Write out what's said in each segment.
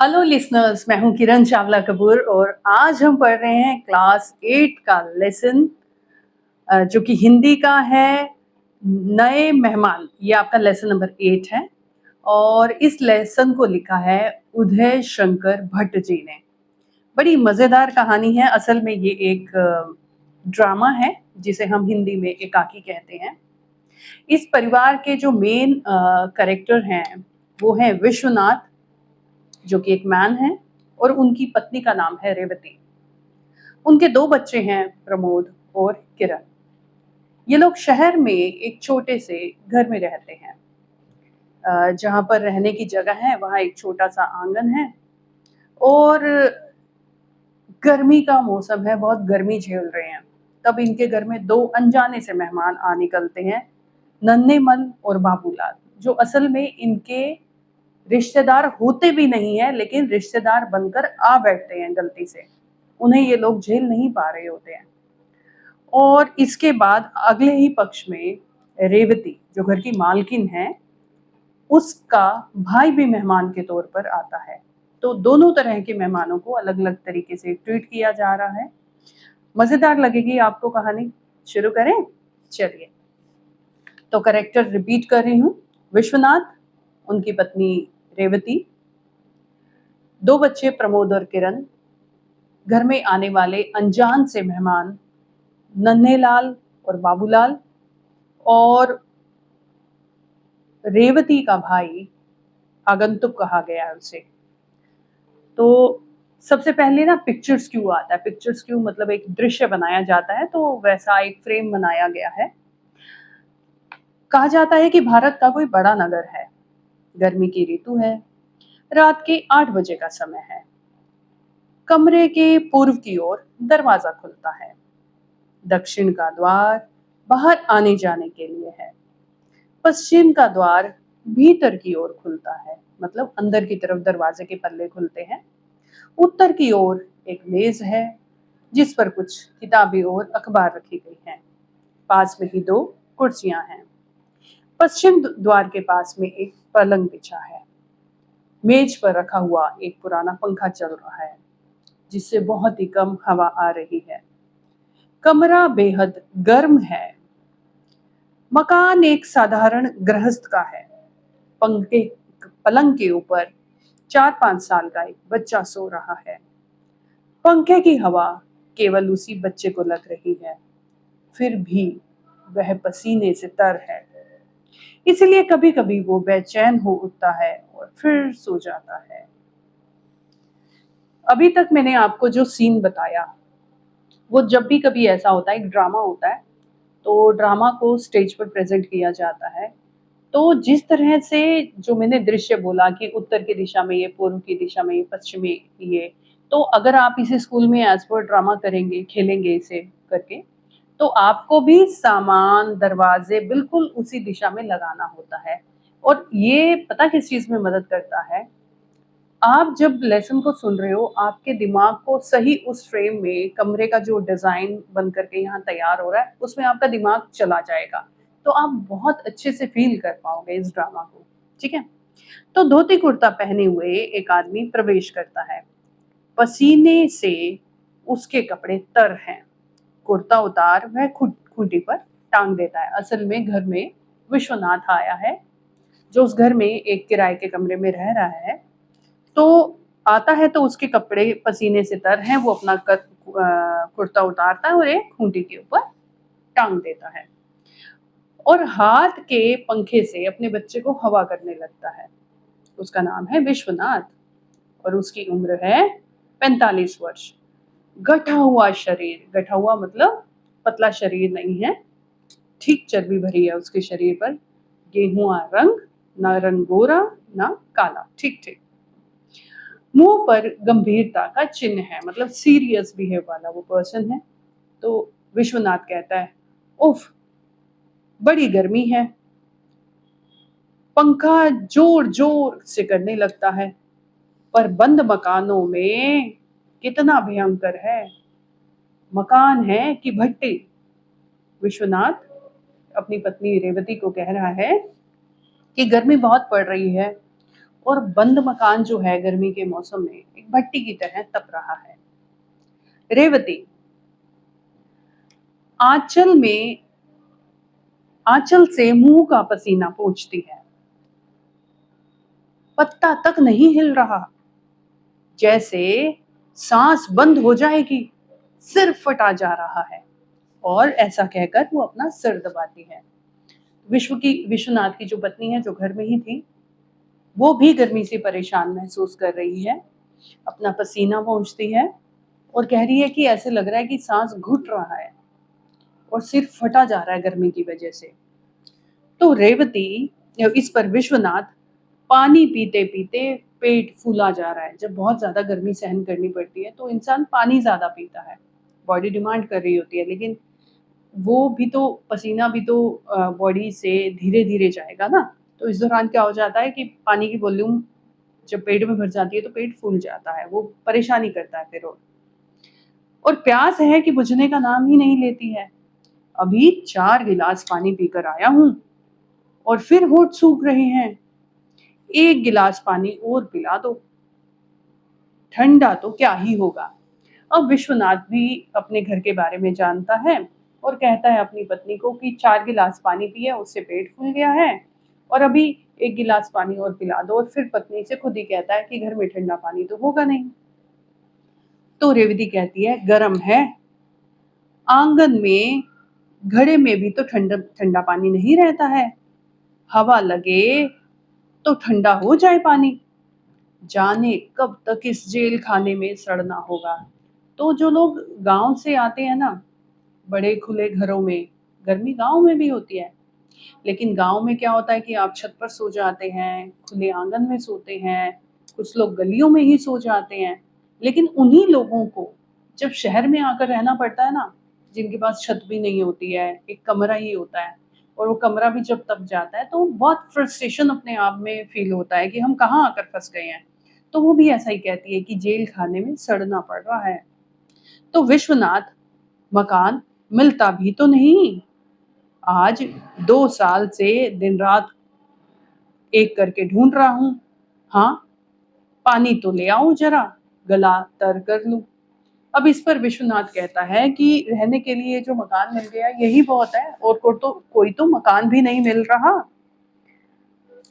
Hello listeners, मैं हूं किरण चावला कपूर और आज हम पढ़ रहे हैं क्लास 8 का लेसन जो कि हिंदी का है। नए मेहमान, ये आपका लेसन नंबर 8 है और इस लेसन को लिखा है उदय शंकर भट्ट जी ने। बड़ी मज़ेदार कहानी है। असल में ये एक ड्रामा है जिसे हम हिंदी में एकाकी कहते हैं। इस परिवार के जो मेन कैरेक्टर हैं वो हैं विश्वनाथ, जो कि एक मैन है, और उनकी पत्नी का नाम है रेवती। उनके दो बच्चे हैं, प्रमोद और किरण। ये लोग शहर में एक छोटे से घर में रहते हैं। जहाँ पर रहने की जगह है वहाँ एक छोटा सा आंगन है और गर्मी का मौसम है, बहुत गर्मी झेल रहे हैं। तब इनके घर में दो अनजाने से मेहमान आ निकलते हैं, नन्हेमल और बाबूलाल, जो असल में इनके रिश्तेदार होते भी नहीं है लेकिन रिश्तेदार बनकर आ बैठते हैं गलती से। उन्हें ये लोग झेल नहीं पा रहे होते हैं। और इसके बाद अगले ही पक्ष में रेवती, जो घर की मालकिन है, उसका भाई भी मेहमान के तौर पर आता है। तो दोनों तरह के मेहमानों को अलग अलग तरीके से ट्रीट किया जा रहा है। मजेदार लगेगी आपको कहानी। शुरू करें? चलिए, तो करेक्टर रिपीट कर रही हूँ। विश्वनाथ, उनकी पत्नी रेवती, दो बच्चे प्रमोद और किरण, घर में आने वाले अनजान से मेहमान नन्हेलाल और बाबूलाल, और रेवती का भाई आगंतुक कहा गया है उसे। तो सबसे पहले ना पिक्चर्स क्यों आता है। पिक्चर्स क्यों मतलब एक दृश्य बनाया जाता है, तो वैसा एक फ्रेम बनाया गया है। कहा जाता है कि भारत का कोई बड़ा नगर है, गर्मी की ऋतु है, रात के 8 बजे का समय है। कमरे के पूर्व की ओर दरवाजा खुलता है। दक्षिण का द्वार बाहर आने जाने के लिए है। पश्चिम का द्वार भीतर की ओर खुलता है, मतलब अंदर की तरफ दरवाजे के पल्ले खुलते हैं। उत्तर की ओर एक मेज है जिस पर कुछ किताबें और अखबार रखी गई हैं। पास में ही दो कुर्सियां हैं। पश्चिम द्वार के पास में एक पलंग बिछा है। मेज पर रखा हुआ एक पुराना पंखा चल रहा है जिससे बहुत ही कम हवा आ रही है। कमरा बेहद गर्म है। मकान एक साधारण गृहस्थ का है। पंखे पलंग के ऊपर 4-5 साल का एक बच्चा सो रहा है। पंखे की हवा केवल उसी बच्चे को लग रही है, फिर भी वह पसीने से तर है। इसलिए कभी कभी वो बेचैन हो उठता है और फिर सो जाता है। अभी तक मैंने आपको जो सीन बताया वो जब भी कभी ऐसा होता है, एक ड्रामा होता है, तो ड्रामा को स्टेज पर प्रेजेंट किया जाता है। तो जिस तरह से जो मैंने दृश्य बोला कि उत्तर की दिशा में ये, पूर्व की दिशा में ये, पश्चिम में ये, तो अगर आप इसे स्कूल में एज पर ड्रामा करेंगे, खेलेंगे इसे करके, तो आपको भी सामान, दरवाजे बिल्कुल उसी दिशा में लगाना होता है। और ये पता किस चीज में मदद करता है, आप जब लेसन को सुन रहे हो आपके दिमाग को सही उस फ्रेम में, कमरे का जो डिजाइन बन करके यहाँ तैयार हो रहा है उसमें आपका दिमाग चला जाएगा, तो आप बहुत अच्छे से फील कर पाओगे इस ड्रामा को। ठीक है, तो धोती कुर्ता पहने हुए एक आदमी प्रवेश करता है। पसीने से उसके कपड़े तर हैं। कुर्ता उतार वह खूंटी पर टांग देता है। असल में घर में विश्वनाथ आया है, जो उस घर में एक किराए के कमरे में रह रहा है। तो आता है तो उसके कपड़े पसीने से तर हैं। वो अपना कुर्ता उतारता है और एक खूंटी के ऊपर टांग देता है और हाथ के पंखे से अपने बच्चे को हवा करने लगता है। उसका नाम है विश्वनाथ और उसकी उम्र है 45 वर्ष। गठा हुआ शरीर, गठा हुआ मतलब पतला शरीर नहीं है, ठीक चर्बी भरी है उसके शरीर पर। गेहुआ रंग, ना रंग गोरा ना काला, ठीक ठीक। मुंह पर गंभीरता का चिन्ह है, मतलब सीरियस बिहेव वाला वो पर्सन है। तो विश्वनाथ कहता है, उफ, बड़ी गर्मी है। पंखा जोर जोर से करने लगता है, पर बंद मकानों में कितना भयंकर है। मकान है कि भट्टी। विश्वनाथ अपनी पत्नी रेवती को कह रहा है कि गर्मी बहुत पड़ रही है और बंद मकान जो है गर्मी के मौसम में एक भट्टी की तरह तप रहा है। रेवती, आंचल में आंचल से मुंह का पसीना पोंछती है। पत्ता तक नहीं हिल रहा, जैसे सांस बंद हो जाएगी। सिर फटा जा रहा है। और ऐसा कहकर वो अपना सिर दबाती है। विश्वनाथ की जो पत्नी है, जो घर में ही थी, वो भी गर्मी से परेशान महसूस कर रही है। अपना पसीना पोंछती है और कह रही है कि ऐसे लग रहा है कि सांस घुट रहा है और सिर फटा जा रहा है गर्मी की वजह से। तो रेवती, इस पर विश्वनाथ, पानी पीते पीते पेट फूला जा रहा है। जब बहुत ज्यादा गर्मी सहन करनी पड़ती है तो इंसान पानी ज्यादा पीता है, बॉडी डिमांड कर रही होती है, लेकिन वो भी तो पसीना भी तो बॉडी से धीरे धीरे जाएगा ना। तो इस दौरान क्या हो जाता है कि पानी की वॉल्यूम जब पेट में भर जाती है तो पेट फूल जाता है, वो परेशानी करता है फिर। और प्यास है कि बुझने का नाम ही नहीं लेती है। अभी 4 गिलास पानी पीकर आया हूं और फिर होठ सूख रहे हैं। 1 गिलास पानी और पिला दो, ठंडा तो क्या ही होगा। अब विश्वनाथ भी अपने घर के बारे में जानता है और कहता है अपनी पत्नी को कि 4 गिलास पानी पिए, उससे पेट फूल गया है, और अभी 1 गिलास पानी और पिला दो। और फिर पत्नी से खुद ही कहता है कि घर में ठंडा पानी तो होगा नहीं। तो रेवती कहती है गरम है, आंगन में घड़े में भी तो ठंडा ठंडा पानी नहीं रहता है। हवा लगे तो ठंडा हो जाए पानी। जाने कब तक इस जेल खाने में सड़ना होगा। तो जो लोग गांव से आते हैं ना, बड़े खुले घरों में, गर्मी गांव में भी होती है, लेकिन गांव में क्या होता है कि आप छत पर सो जाते हैं, खुले आंगन में सोते हैं, कुछ लोग गलियों में ही सो जाते हैं। लेकिन उन्हीं लोगों को जब शहर में आकर रहना पड़ता है ना, जिनके पास छत भी नहीं होती है, एक कमरा ही होता है, और वो कमरा भी जब तप जाता है तो बहुत फ्रस्ट्रेशन अपने आप में फील होता है कि हम कहाँ आकर फंस गए हैं। तो वो भी ऐसा ही कहती है कि जेल खाने में सड़ना पड़ रहा है। तो विश्वनाथ, मकान मिलता भी तो नहीं। आज 2 साल से दिन रात एक करके ढूंढ रहा हूं। हाँ, पानी तो ले आओ जरा, गला तर कर लूं। अब इस पर विश्वनाथ कहता है कि रहने के लिए जो मकान मिल गया यही बहुत है, और कोई तो मकान भी नहीं मिल रहा।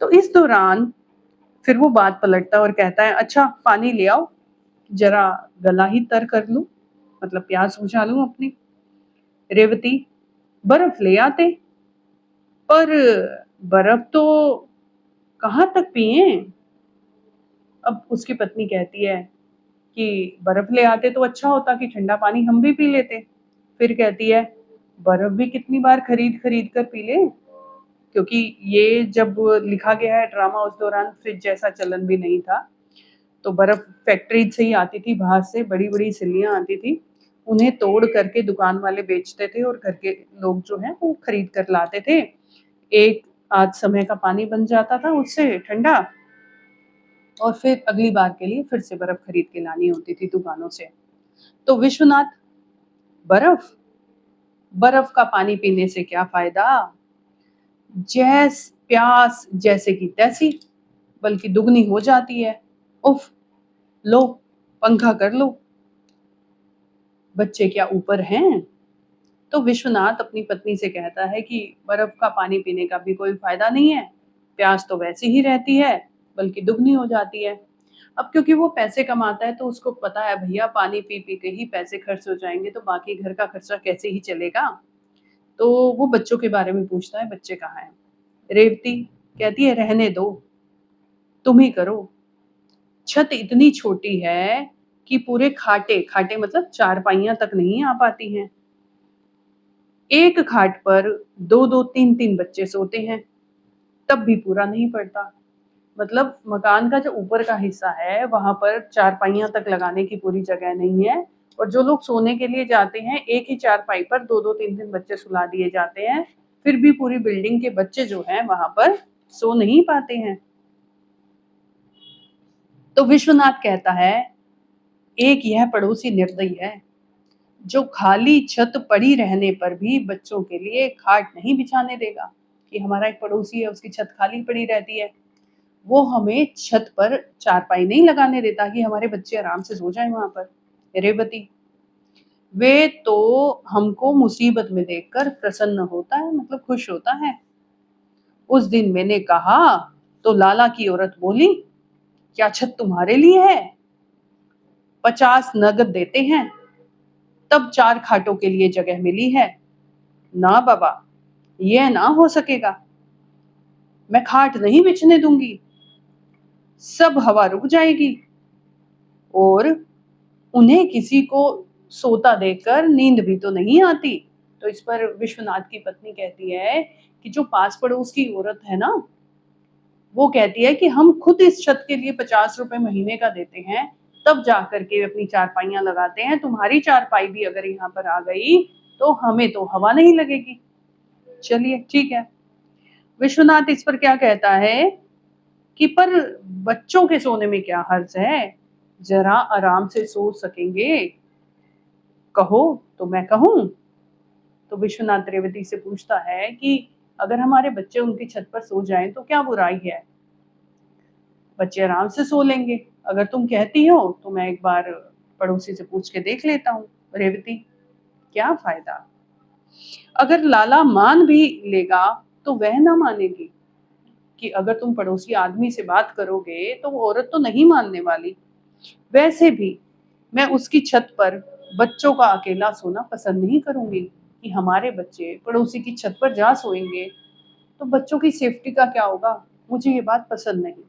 तो इस दौरान फिर वो बात पलटता है और कहता है अच्छा पानी ले आओ, जरा गला ही तर कर लूं, मतलब प्यास बुझा लूं अपनी। रेवती, बर्फ ले आते, पर बर्फ तो कहाँ तक पिए। अब उसकी पत्नी कहती है कि बर्फ ले आते तो अच्छा होता कि ठंडा पानी हम भी पी लेते। फिर कहती है बर्फ भी कितनी बार खरीद खरीद कर पी ले, क्योंकि ये जब लिखा गया है ड्रामा उस दौरान फ्रिज जैसा चलन भी नहीं था। तो बर्फ फैक्ट्री से ही आती थी, बाहर से बड़ी बड़ी सिल्लियां आती थी, उन्हें तोड़ करके दुकान वाले बेचते थे और घर के लोग जो हैं वो खरीद कर लाते थे। एक आध समय का पानी बन जाता था उससे ठंडा, और फिर अगली बार के लिए फिर से बर्फ खरीद के लानी होती थी दुकानों से। तो विश्वनाथ, बर्फ बर्फ का पानी पीने से क्या फायदा, जैस प्यास जैसे की तैसी, बल्कि दुगनी हो जाती है। उफ, लो पंखा कर लो, बच्चे क्या ऊपर हैं। तो विश्वनाथ अपनी पत्नी से कहता है कि बर्फ का पानी पीने का भी कोई फायदा नहीं है, प्यास तो वैसी ही रहती है, बल्कि दुगनी हो जाती है। अब क्योंकि वो पैसे कमाता है तो उसको पता है भैया पानी पी पी के ही पैसे खर्च हो जाएंगे, तो बाकी घर का खर्चा कैसे ही चलेगा। तो वो बच्चों के बारे में पूछता है, बच्चे कहाँ हैं। रेवती कहती है रहने दो, तुम ही करो। छत इतनी छोटी है कि पूरे खाटे खाटे मतलब चारपाइयां तक नहीं आ पाती हैं। एक खाट पर 2-2 3-3 बच्चे सोते हैं, तब भी पूरा नहीं पड़ता। मतलब मकान का जो ऊपर का हिस्सा है वहां पर चारपाइयां तक लगाने की पूरी जगह नहीं है, और जो लोग सोने के लिए जाते हैं एक ही चारपाई पर 2-2 3-3 बच्चे सुला दिए जाते हैं, फिर भी पूरी बिल्डिंग के बच्चे जो हैं वहां पर सो नहीं पाते हैं। तो विश्वनाथ कहता है एक यह पड़ोसी निर्दयी है, जो खाली छत पड़ी रहने पर भी बच्चों के लिए खाट नहीं बिछाने देगा। कि हमारा एक पड़ोसी है, उसकी छत खाली पड़ी रहती है, वो हमें छत पर चारपाई नहीं लगाने देता कि हमारे बच्चे आराम से सो जाएं वहां पर। रेवती, वे तो हमको मुसीबत में देखकर प्रसन्न होता है, मतलब खुश होता है। उस दिन मैंने कहा तो लाला की औरत बोली, क्या छत तुम्हारे लिए है? 50 नगद देते हैं, तब 4 खाटों के लिए जगह मिली है। ना बाबा, यह ना हो सकेगा, मैं खाट नहीं बिछने दूंगी, सब हवा रुक जाएगी और उन्हें किसी को सोता देखकर नींद भी तो नहीं आती। तो इस पर विश्वनाथ की पत्नी कहती है कि जो पास पड़ोस की औरत है ना, वो कहती है कि हम खुद इस छत के लिए 50 रुपए महीने का देते हैं, तब जाकर के अपनी चारपाइयां लगाते हैं। तुम्हारी चारपाई भी अगर यहाँ पर आ गई तो हमें तो हवा नहीं लगेगी। चलिए ठीक है। विश्वनाथ इस पर क्या कहता है कि पर बच्चों के सोने में क्या हर्ज है, जरा आराम से सो सकेंगे, कहो तो मैं कहूं। तो विश्वनाथ रेवती से पूछता है कि अगर हमारे बच्चे उनकी छत पर सो जाएं तो क्या बुराई है, बच्चे आराम से सो लेंगे। अगर तुम कहती हो तो मैं एक बार पड़ोसी से पूछ के देख लेता हूँ। रेवती, क्या फायदा, अगर लाला मान भी लेगा तो वह ना मानेगी कि अगर तुम पड़ोसी आदमी से बात करोगे तो वो औरत तो नहीं मानने वाली। वैसे भी मैं उसकी छत पर बच्चों का अकेला सोना पसंद नहीं करूंगी कि हमारे बच्चे पड़ोसी की छत पर जा सोएंगे तो बच्चों की सेफ्टी का क्या होगा, मुझे ये बात पसंद नहीं।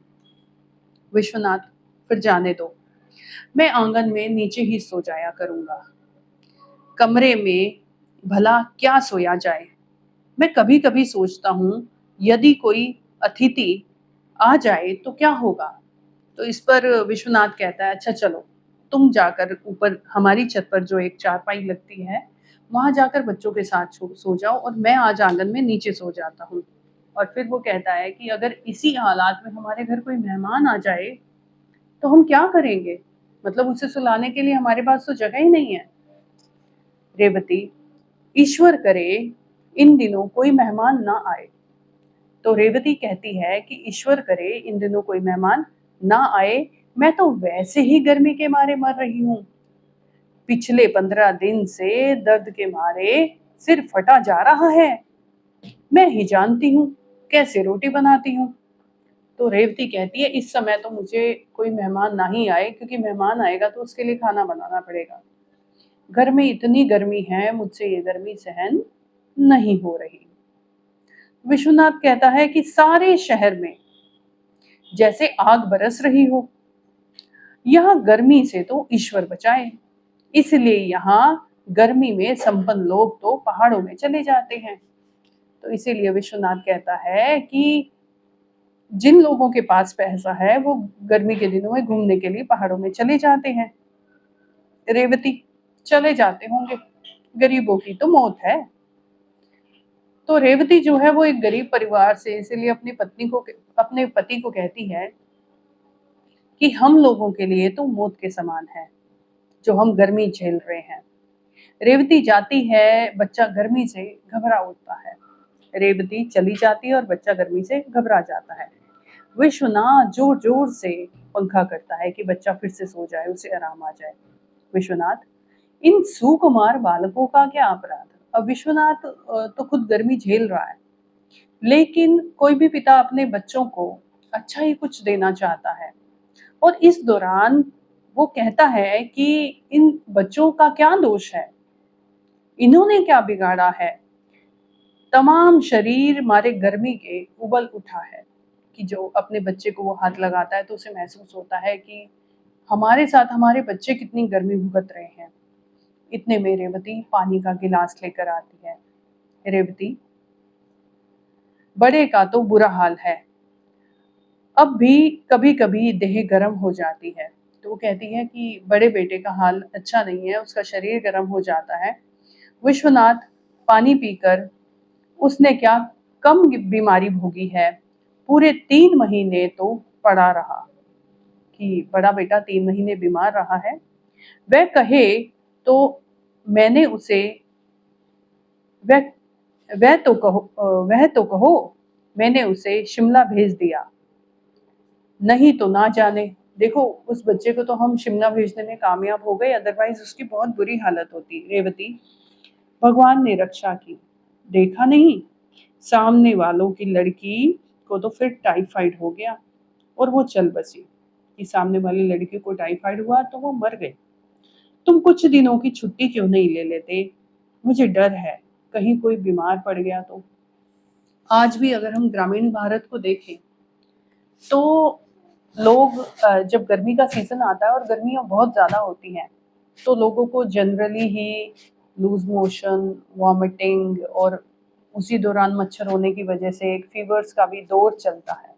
विश्वनाथ, फिर जाने दो, मैं आंगन में नीचे ही सो जाया करूंगा, कमरे में भला क्या सोया जाए। मैं कभी कभी सोचता हूँ यदि कोई अतिथि आ जाए तो क्या होगा। तो इस पर विश्वनाथ कहता है, अच्छा चलो तुम जाकर ऊपर हमारी छत पर जो एक चारपाई लगती है वहां जाकर बच्चों के साथ सो जाओ और मैं आज आंगन में नीचे सो जाता हूँ। और फिर वो कहता है कि अगर इसी हालात में हमारे घर कोई मेहमान आ जाए तो हम क्या करेंगे, मतलब उसे सुलाने के लिए हमारे पास तो जगह ही नहीं है। रेवती, ईश्वर करे इन दिनों कोई मेहमान ना आए। तो रेवती कहती है कि ईश्वर करे इन दिनों कोई मेहमान ना आए, मैं तो वैसे ही गर्मी के मारे मर रही हूँ। पिछले 15 दिन से दर्द के मारे सिर फटा जा रहा है, मैं ही जानती हूँ कैसे रोटी बनाती हूँ। तो रेवती कहती है इस समय तो मुझे कोई मेहमान ना ही आए, क्योंकि मेहमान आएगा तो उसके लिए खाना बनाना पड़ेगा। घर में इतनी गर्मी है, मुझसे ये गर्मी सहन नहीं हो रही। विश्वनाथ कहता है कि सारे शहर में जैसे आग बरस रही हो, यह गर्मी से तो ईश्वर बचाए, इसलिए यहाँ गर्मी में संपन्न लोग तो पहाड़ों में चले जाते हैं। तो इसीलिए विश्वनाथ कहता है कि जिन लोगों के पास पैसा है वो गर्मी के दिनों में घूमने के लिए पहाड़ों में चले जाते हैं। रेवती, चले जाते होंगे, गरीबों की तो मौत है। तो रेवती जो है वो एक गरीब परिवार से, इसीलिए अपने पति को कहती है कि हम लोगों के लिए तो मौत के समान है जो हम गर्मी झेल रहे हैं। रेवती जाती है, बच्चा गर्मी से घबरा उठता है। रेवती चली जाती है और बच्चा गर्मी से घबरा जाता है। विश्वनाथ जोर जोर से पंखा करता है कि बच्चा फिर से सो जाए, उसे आराम आ जाए। विश्वनाथ, इन सुकुमार बालकों का क्या अपराध। अब विश्वनाथ तो खुद गर्मी झेल रहा है, लेकिन कोई भी पिता अपने बच्चों को अच्छा ही कुछ देना चाहता है। और इस दौरान वो कहता है कि इन बच्चों का क्या दोष है, इन्होंने क्या बिगाड़ा है। तमाम शरीर मारे गर्मी के उबल उठा है कि जो अपने बच्चे को वो हाथ लगाता है तो उसे महसूस होता है कि हमारे साथ हमारे बच्चे कितनी गर्मी भुगत रहे हैं। इतने में रेवती पानी का गिलास लेकर आती है। रेवती, बड़े का तो बुरा हाल है, अब भी कभी कभी देह गर्म हो जाती है। तो वो कहती है कि बड़े बेटे का हाल अच्छा नहीं है, उसका शरीर गर्म हो जाता है। विश्वनाथ पानी पीकर, उसने क्या कम बीमारी भोगी है, पूरे 3 महीने तो पड़ा रहा। कि बड़ा बेटा 3 महीने बीमार रहा है। वह कहे तो मैंने उसे वह वह तो कहो मैंने उसे शिमला भेज दिया। नहीं तो ना जाने। देखो, उस बच्चे को तो हम शिमला भेजने में कामयाब हो गए, अदरवाइज उसकी बहुत बुरी हालत होती। रेवती, भगवान ने रक्षा की, देखा नहीं, सामने वालों की लड़की को तो फिर टाइफाइड हो गया और वो चल बसी कि सामने वाली लड़की को टाइफाइड हुआ तो वो मर गई। तुम कुछ दिनों की छुट्टी क्यों नहीं ले लेते? मुझे डर है कहीं कोई बीमार पड़ गया तो। आज भी अगर हम ग्रामीण भारत को देखें तो लोग जब गर्मी का सीजन आता है और गर्मियाँ बहुत ज़्यादा होती हैं तो लोगों को जनरली ही लूज मोशन, वॉमिटिंग और उसी दौरान मच्छर होने की वजह से एक फीवर्स का भी दौर चलता है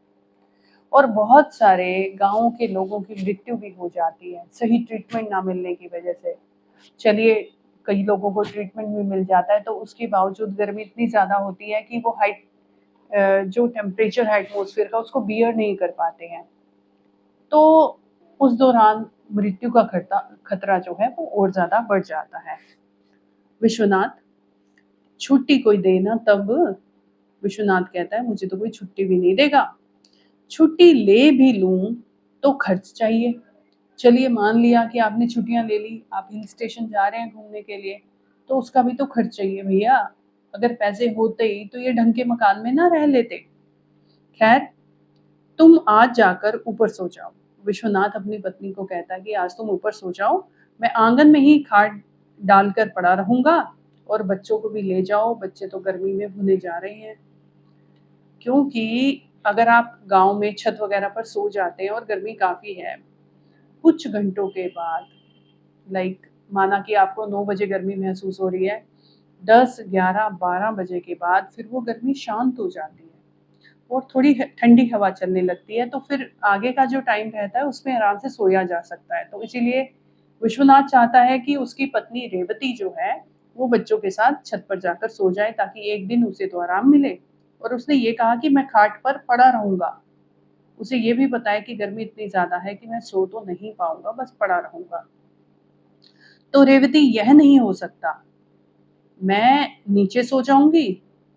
और बहुत सारे गाँव के लोगों की मृत्यु भी हो जाती है सही ट्रीटमेंट ना मिलने की वजह से। चलिए, कई लोगों को ट्रीटमेंट भी मिल जाता है तो उसके बावजूद गर्मी इतनी ज़्यादा होती है कि वो जो टेम्परेचर है एटमॉस्फेयर का उसको बियर नहीं कर पाते हैं, तो उस दौरान मृत्यु का खतरा जो है वो और ज़्यादा बढ़ जाता है। विश्वनाथ, छुट्टी कोई दे ना तब। विश्वनाथ कहता है मुझे तो कोई छुट्टी भी नहीं देगा। छुट्टी ले भी लूं तो खर्च चाहिए। चलिए, मान लिया कि आपने छुट्टियां ले ली, आप हिल स्टेशन जा रहे हैं घूमने के लिए, तो उसका भी तो खर्च चाहिए भैया। अगर पैसे होते ही तो ये ढंग के मकान में ना रह लेते। खैर, तुम आज जाकर ऊपर सो जाओ। विश्वनाथ अपनी पत्नी को कहता है कि आज तुम ऊपर सो जाओ, मैं आंगन में ही खाट डालकर पड़ा रहूंगा और बच्चों को भी ले जाओ, बच्चे तो गर्मी में भुने जा रहे हैं। क्योंकि अगर आप गांव में छत वगैरह पर सो जाते हैं और गर्मी काफ़ी है, कुछ घंटों के बाद, लाइक माना कि आपको 9 बजे गर्मी महसूस हो रही है, 10, 11, 12 बजे के बाद फिर वो गर्मी शांत हो जाती है और थोड़ी ठंडी हवा चलने लगती है, तो फिर आगे का जो टाइम रहता है उसमें आराम से सोया जा सकता है। तो इसीलिए विश्वनाथ चाहता है कि उसकी पत्नी रेवती जो है वो बच्चों के साथ छत पर जाकर सो जाए ताकि एक दिन उसे तो आराम मिले। और उसने ये कहा कि मैं खाट पर पड़ा रहूंगा। उसे ये भी पता है कि गर्मी इतनी ज्यादा है कि मैं सो तो नहीं पाऊंगा, बस पड़ा रहूंगा। तो रेवती, यह नहीं हो सकता, मैं नीचे सो जाऊंगी,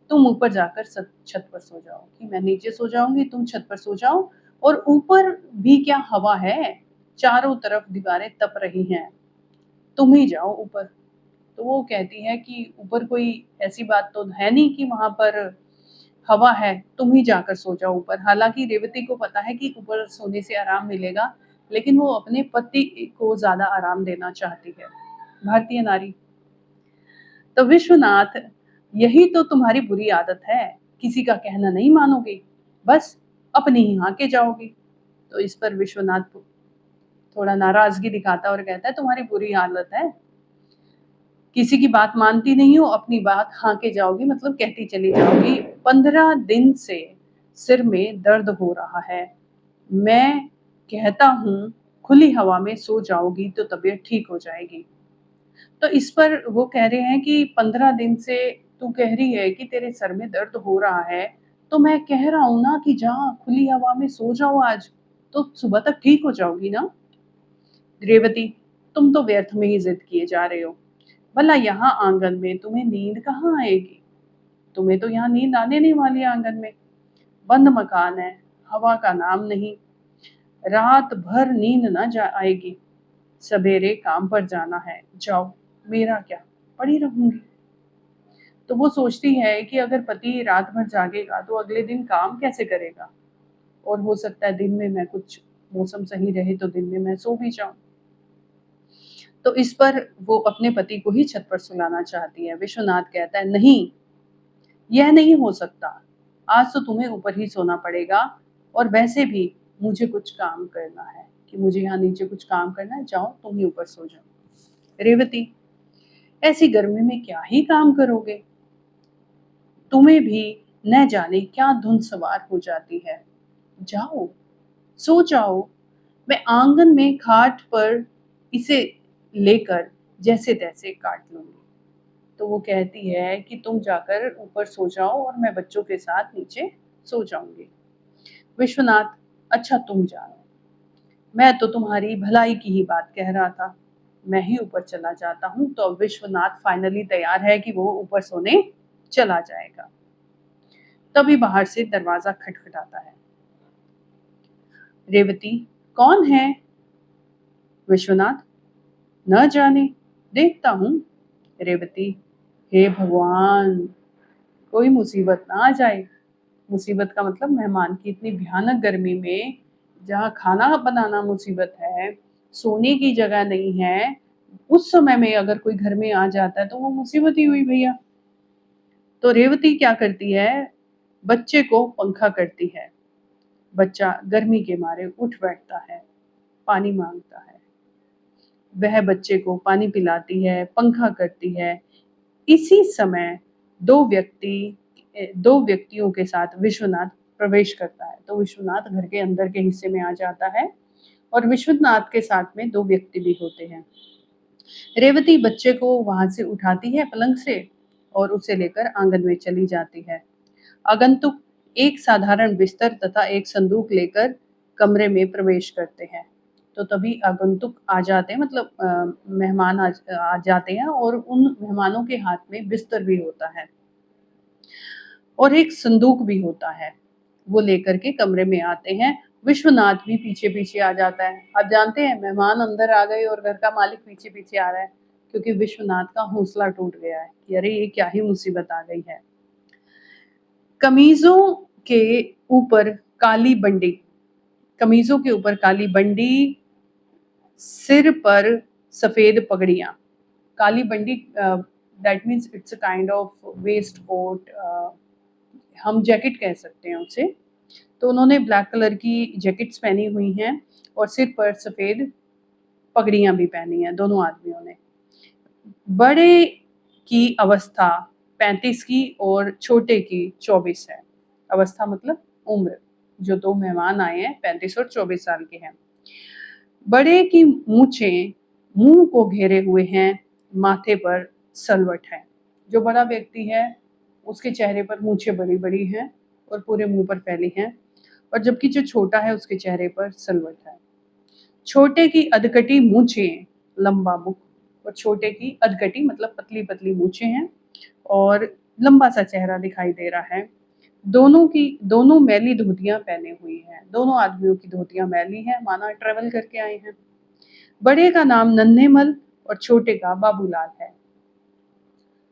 तुम ऊपर जाकर छत पर सो जाओ। कि मैं नीचे सो जाऊंगी, तुम छत पर सो जाओ, और ऊपर भी क्या हवा है, चारों तरफ दीवारें तप रही हैं, तुम ही जाओ ऊपर। तो वो कहती है कि ऊपर कोई ऐसी बात तो है नहीं कि वहां पर हवा है, तुम ही जाकर सो जाओ ऊपर। हालांकि रेवती को पता है कि ऊपर सोने से आराम मिलेगा, लेकिन वो अपने पति को ज्यादा आराम देना चाहती है। भारतीय नारी। तो विश्वनाथ, यही तो तुम्हारी बुरी आदत है, किसी का कहना नहीं मानोगी, बस अपनी ही हाँके जाओगी। तो इस पर विश्वनाथ थोड़ा नाराजगी दिखाता और कहता है तुम्हारी बुरी आदत है, किसी की बात मानती नहीं हो, अपनी बात हाँके जाओगी, मतलब कहती चली जाओगी। 15 दिन से सिर में दर्द हो रहा है, मैं कहता हूँ खुली हवा में सो जाओगी तो तबीयत ठीक हो जाएगी। तो इस पर वो कह रहे हैं कि 15 दिन से तू कह रही है कि तेरे सर में दर्द हो रहा है, तो मैं कह रहा हूँ ना कि जा खुली हवा में सो जाओ आज, तो सुबह तक ठीक हो जाओगी ना। रेवती, तुम तो व्यर्थ में ही जिद किए जा रहे हो। भला यहाँ आंगन में तुम्हें नींद कहाँ आएगी? तुम्हें तो यहाँ नींद आने नहीं वाली आंगन में। बंद मकान है, हवा का नाम नहीं, रात भर नींद न जा आएगी। सवेरे काम पर जाना है, जाओ, मेरा क्या, पड़ी रहूंगी। तो वो सोचती है कि अगर पति रात भर जागेगा तो अगले दिन काम कैसे करेगा, और हो सकता है दिन में मैं कुछ मौसम सही रहे तो दिन में मैं सो भी जाऊं। तो इस पर वो अपने पति को ही छत पर सुलाना चाहती है। विश्वनाथ कहता है नहीं, यह नहीं हो सकता, आज तो तुम्हें ऊपर ही सोना पड़ेगा, और वैसे भी मुझे कुछ काम करना है, कि मुझे यहाँ नीचे कुछ काम करना है, जाओ तुम ही ऊपर सो जाओ। रेवती, ऐसी गर्मी में क्या ही काम करोगे, तुम्हें भी न जाने क्या धुन सवार हो जाती है, जाओ सो जाओ, मैं आंगन में खाट पर इसे लेकर जैसे तैसे काट लूंगी। तो वो कहती है कि तुम जाकर ऊपर सो जाओ और मैं बच्चों के साथ नीचे सो जाऊंगी। विश्वनाथ, अच्छा तुम जानो, मैं तो तुम्हारी भलाई की ही बात कह रहा था, मैं ही ऊपर चला जाता हूँ। तो अब विश्वनाथ फाइनली तैयार है कि वो ऊपर सोने चला जाएगा। तभी बाहर से दरवाजा खटखटाता है। रेवती, कौन है? विश्वनाथ, न जाने, देखता हूँ। रेवती, हे भगवान, कोई मुसीबत ना आ जाए। मुसीबत का मतलब मेहमान की इतनी भयानक गर्मी में जहाँ खाना बनाना मुसीबत है, सोने की जगह नहीं है, उस समय में अगर कोई घर में आ जाता है तो वो मुसीबत ही हुई भैया। तो रेवती क्या करती है, बच्चे को पंखा करती है। बच्चा गर्मी के मारे उठ बैठता है, पानी मांगता है। वह बच्चे को पानी पिलाती है, पंखा करती है। इसी समय दो व्यक्तियों के साथ विश्वनाथ प्रवेश करता है। तो विश्वनाथ घर के अंदर के हिस्से में आ जाता है और विश्वनाथ के साथ में दो व्यक्ति भी होते हैं। रेवती बच्चे को वहां से उठाती है पलंग से और उसे लेकर आंगन में चली जाती है। आगंतुक एक साधारण बिस्तर तथा एक संदूक लेकर कमरे में प्रवेश करते हैं। तो तभी आगंतुक आ जाते हैं, मतलब मेहमान आ जाते हैं और उन मेहमानों के हाथ में बिस्तर भी होता है और एक संदूक भी होता है। वो लेकर के कमरे में आते हैं। विश्वनाथ भी पीछे पीछे आ जाता है। आप जानते हैं मेहमान अंदर आ गए और घर का मालिक पीछे पीछे आ रहा है, क्योंकि विश्वनाथ का हौसला टूट गया है कि अरे ये क्या ही मुसीबत आ गई है। कमीजों के ऊपर काली बंडी, कमीजों के ऊपर काली बंडी, सिर पर सफेद पगड़ियां। काली बंडी that means it's a kind of waistcoat, हम जैकेट कह सकते हैं उसे। तो उन्होंने ब्लैक कलर की जैकेट्स पहनी हुई हैं और सिर पर सफेद पगड़ियां भी पहनी हैं दोनों आदमियों ने। बड़े की अवस्था 35 की और छोटे की 24 है। अवस्था मतलब उम्र। जो दो मेहमान आए हैं 35 और 24 साल के हैं। बड़े की मूछें मुंह को घेरे हुए हैं, माथे पर सलवट है। जो बड़ा व्यक्ति है उसके चेहरे पर मूछें बड़ी बड़ी हैं और पूरे मुंह पर फैली हैं, और जबकि जो छोटा है उसके चेहरे पर सलवट है। छोटे की अधकटी मूछें, लंबा मुख, और छोटे की अधकटी मतलब पतली पतली मूछें हैं और लंबा सा चेहरा दिखाई दे रहा है। दोनों मैली धोतियां पहने हुई हैं। दोनों आदमियों की धोतियां मैली हैं, माना ट्रेवल करके आए हैं। बड़े का नाम नन्हेमल और छोटे का बाबूलाल है।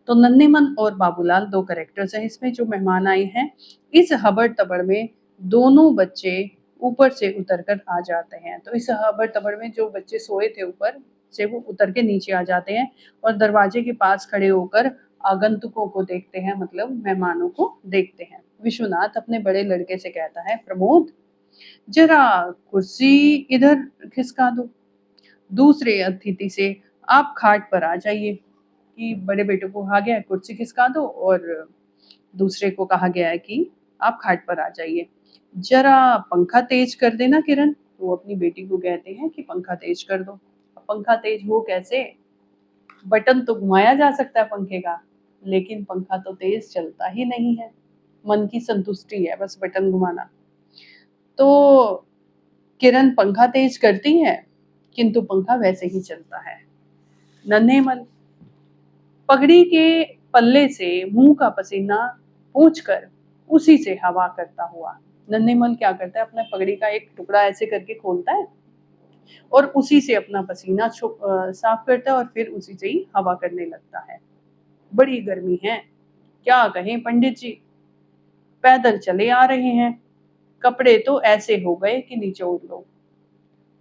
तो नन्हेमल और बाबूलाल दो कैरेक्टर्स हैं इसमें जो मेहमान आए हैं। इस हबड़ तबड़ में दोनों बच्चे ऊपर से उतर कर आ जाते हैं। तो इस हबड़ तबड़ में जो बच्चे सोए थे ऊपर से वो उतर के नीचे आ जाते हैं और दरवाजे के पास खड़े होकर आगंतुकों को देखते हैं, मतलब मेहमानों को देखते हैं। विश्वनाथ अपने बड़े लड़के से कहता है, प्रमोद जरा कुर्सी इधर खिसका दो। दूसरे अतिथि से, आप खाट पर आ जाइए। कि बड़े बेटे को कहा गया है कुर्सी खिसका दो और दूसरे को कहा गया है कि आप खाट पर आ जाइए। जरा पंखा तेज कर देना किरण। तो वो अपनी बेटी को कहते हैं कि पंखा तेज कर दो। अब पंखा तेज हो कैसे? बटन तो घुमाया जा सकता है पंखे का, लेकिन पंखा तो तेज चलता ही नहीं है। मन की संतुष्टि है बस बटन घुमाना। तो किरण पंखा तेज करती है किंतु पंखा वैसे ही चलता है। नन्हेमल पगड़ी के पल्ले से मुंह का पसीना पोंछकर उसी से हवा करता हुआ, नन्हेमल क्या करता है, अपना पगड़ी का एक टुकड़ा ऐसे करके खोलता है और उसी से अपना पसीना साफ करता है और फिर उसी से ही हवा करने लगता है। बड़ी गर्मी है, क्या कहें पंडित जी, पैदल चले आ रहे हैं, कपड़े तो ऐसे हो गए कि निचोड़ लो।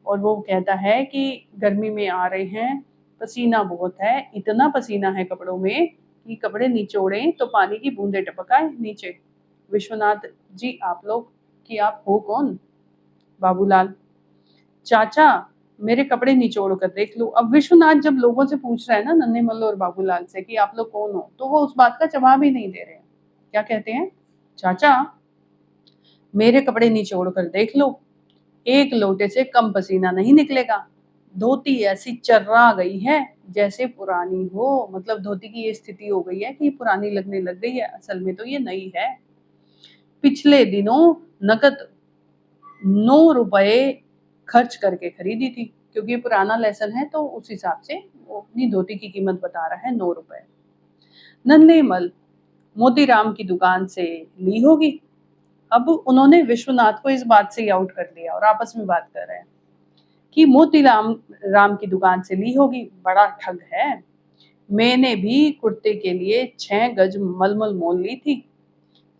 और वो कहता है कि गर्मी में आ रहे हैं, पसीना बहुत है, इतना पसीना है कपड़ों में कि कपड़े निचोड़ें तो पानी की बूंदे टपक आए नीचे। विश्वनाथ जी आप लोग कि आप हो कौन? बाबूलाल, चाचा मेरे कपड़े निचोड़ कर देख लो। अब विश्वनाथ जब लोगों से पूछ रहा है ना, नन्हे मल्ल और बाबूलाल से कि आप लोग कौन हो, तो वो उस बात का जवाब ही नहीं दे रहे हैं। क्या कहते हैं? चाचा मेरे कपड़े निचोड़ कर देख लो, एक लोटे से कम पसीना नहीं निकलेगा। धोती ऐसी चर्रा गई है जैसे पुरानी हो, मतलब धोती की ये स्थिति हो गई है कि पुरानी लगने लग गई है, असल में तो ये नई है। पिछले दिनों नकद 9 रुपए खर्च करके खरीदी थी, क्योंकि ये पुराना लेसन है तो उस हिसाब से वो अपनी धोती की कीमत बता रहा है 9 रुपए। नन्हे मल मोतीराम की दुकान से ली होगी। अब उन्होंने विश्वनाथ को इस बात से ही आउट कर दिया और आपस में बात कर रहे हैं कि मोतीराम राम की दुकान से ली होगी, बड़ा ठग है। मैंने भी कुर्ते के लिए 6 गज मलमल मोल ली थी,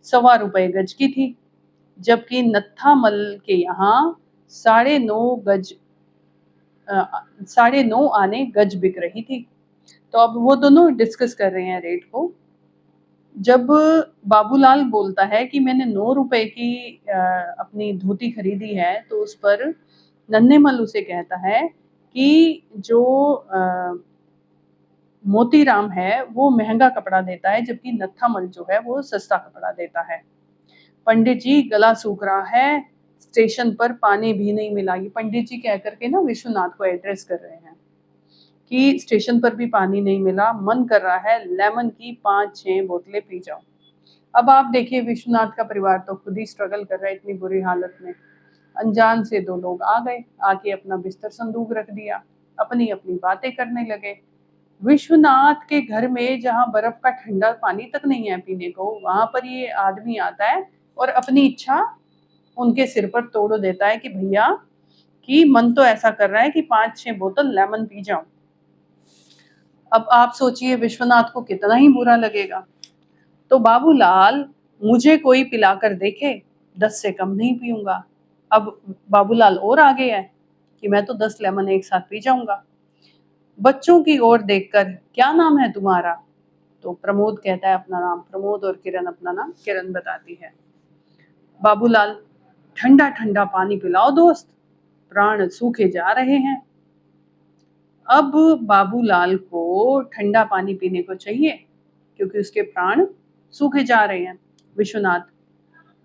1.25 गज की थी, जबकि नत्था मल के यहाँ 9.5 आने गज बिक रही थी। तो अब वो दोनों डिस्कस कर रहे हैं रेट को। जब बाबूलाल बोलता है कि मैंने 9 रुपए की अपनी धोती खरीदी है, तो उस पर नन्हेमल उसे कहता है कि जो मोतीराम है वो महंगा कपड़ा देता है, जबकि नत्थामल जो है वो सस्ता कपड़ा देता है। पंडित जी गला सूख रहा है, स्टेशन पर पानी भी नहीं मिला। ये पंडित जी कह करके ना विश्वनाथ को एड्रेस कर रहे हैं कि स्टेशन पर भी पानी नहीं मिला, मन कर रहा है लेमन की 5-6 बोतलें पी जाऊं। अब आप देखिए विश्वनाथ का परिवार तो खुद ही स्ट्रगल कर रहा है इतनी बुरी हालत में। अनजान से 2 लोग आ गए, आके अपना बिस्तर संदूक रख दिया, अपनी अपनी बातें करने लगे। विश्वनाथ के घर में जहाँ बर्फ का ठंडा पानी तक नहीं है पीने को, वहां पर ये आदमी आता है और अपनी इच्छा उनके सिर पर तोड़ देता है कि भैया कि मन तो ऐसा कर रहा है कि 5-6 बोतल लेमन पी जाऊं। अब आप सोचिए विश्वनाथ को कितना ही बुरा लगेगा। तो बाबूलाल, मुझे कोई पिलाकर देखे, 10 से कम नहीं पीऊंगा। अब बाबूलाल और आगे है कि मैं तो 10 लेमन एक साथ पी जाऊंगा। बच्चों की ओर देखकर, क्या नाम है तुम्हारा? तो प्रमोद कहता है अपना नाम प्रमोद और किरण अपना नाम किरण बताती है। बाबूलाल, ठंडा ठंडा पानी पिलाओ दोस्त, प्राण सूखे जा रहे हैं। अब बाबूलाल को ठंडा पानी पीने को चाहिए क्योंकि उसके प्राण सूखे जा रहे हैं। विश्वनाथ,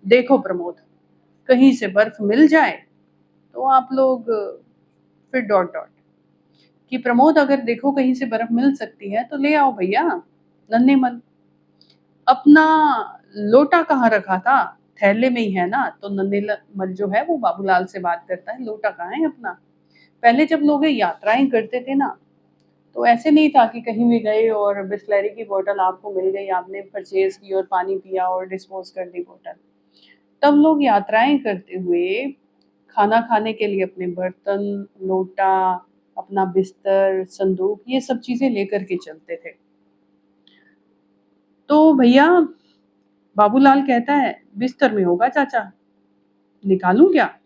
देखो प्रमोद, कहीं से बर्फ मिल जाए तो आप लोग फिर डॉट डॉट कि प्रमोद अगर देखो कहीं से बर्फ मिल सकती है तो ले आओ भैया। नन्हेमल, अपना लोटा कहाँ रखा था? थैले में ही है ना। तो नन्हेमल जो है वो बाबूलाल से बात करता है, लोटा कहाँ है अपना? पहले जब लोग यात्राएं करते थे ना, तो ऐसे नहीं था कि कहीं भी गए और बिस्लरी की बोतल आपको मिल गई, आपने परचेज की और पानी पिया और डिस्पोज कर दी बोतल। तब लोग यात्राएं करते हुए खाना खाने के लिए अपने बर्तन, लोटा, अपना बिस्तर, संदूक, ये सब चीजें लेकर के चलते थे। तो भैया, बाबूलाल कहता है बिस्तर में होगा चाचा, निकालूं क्या?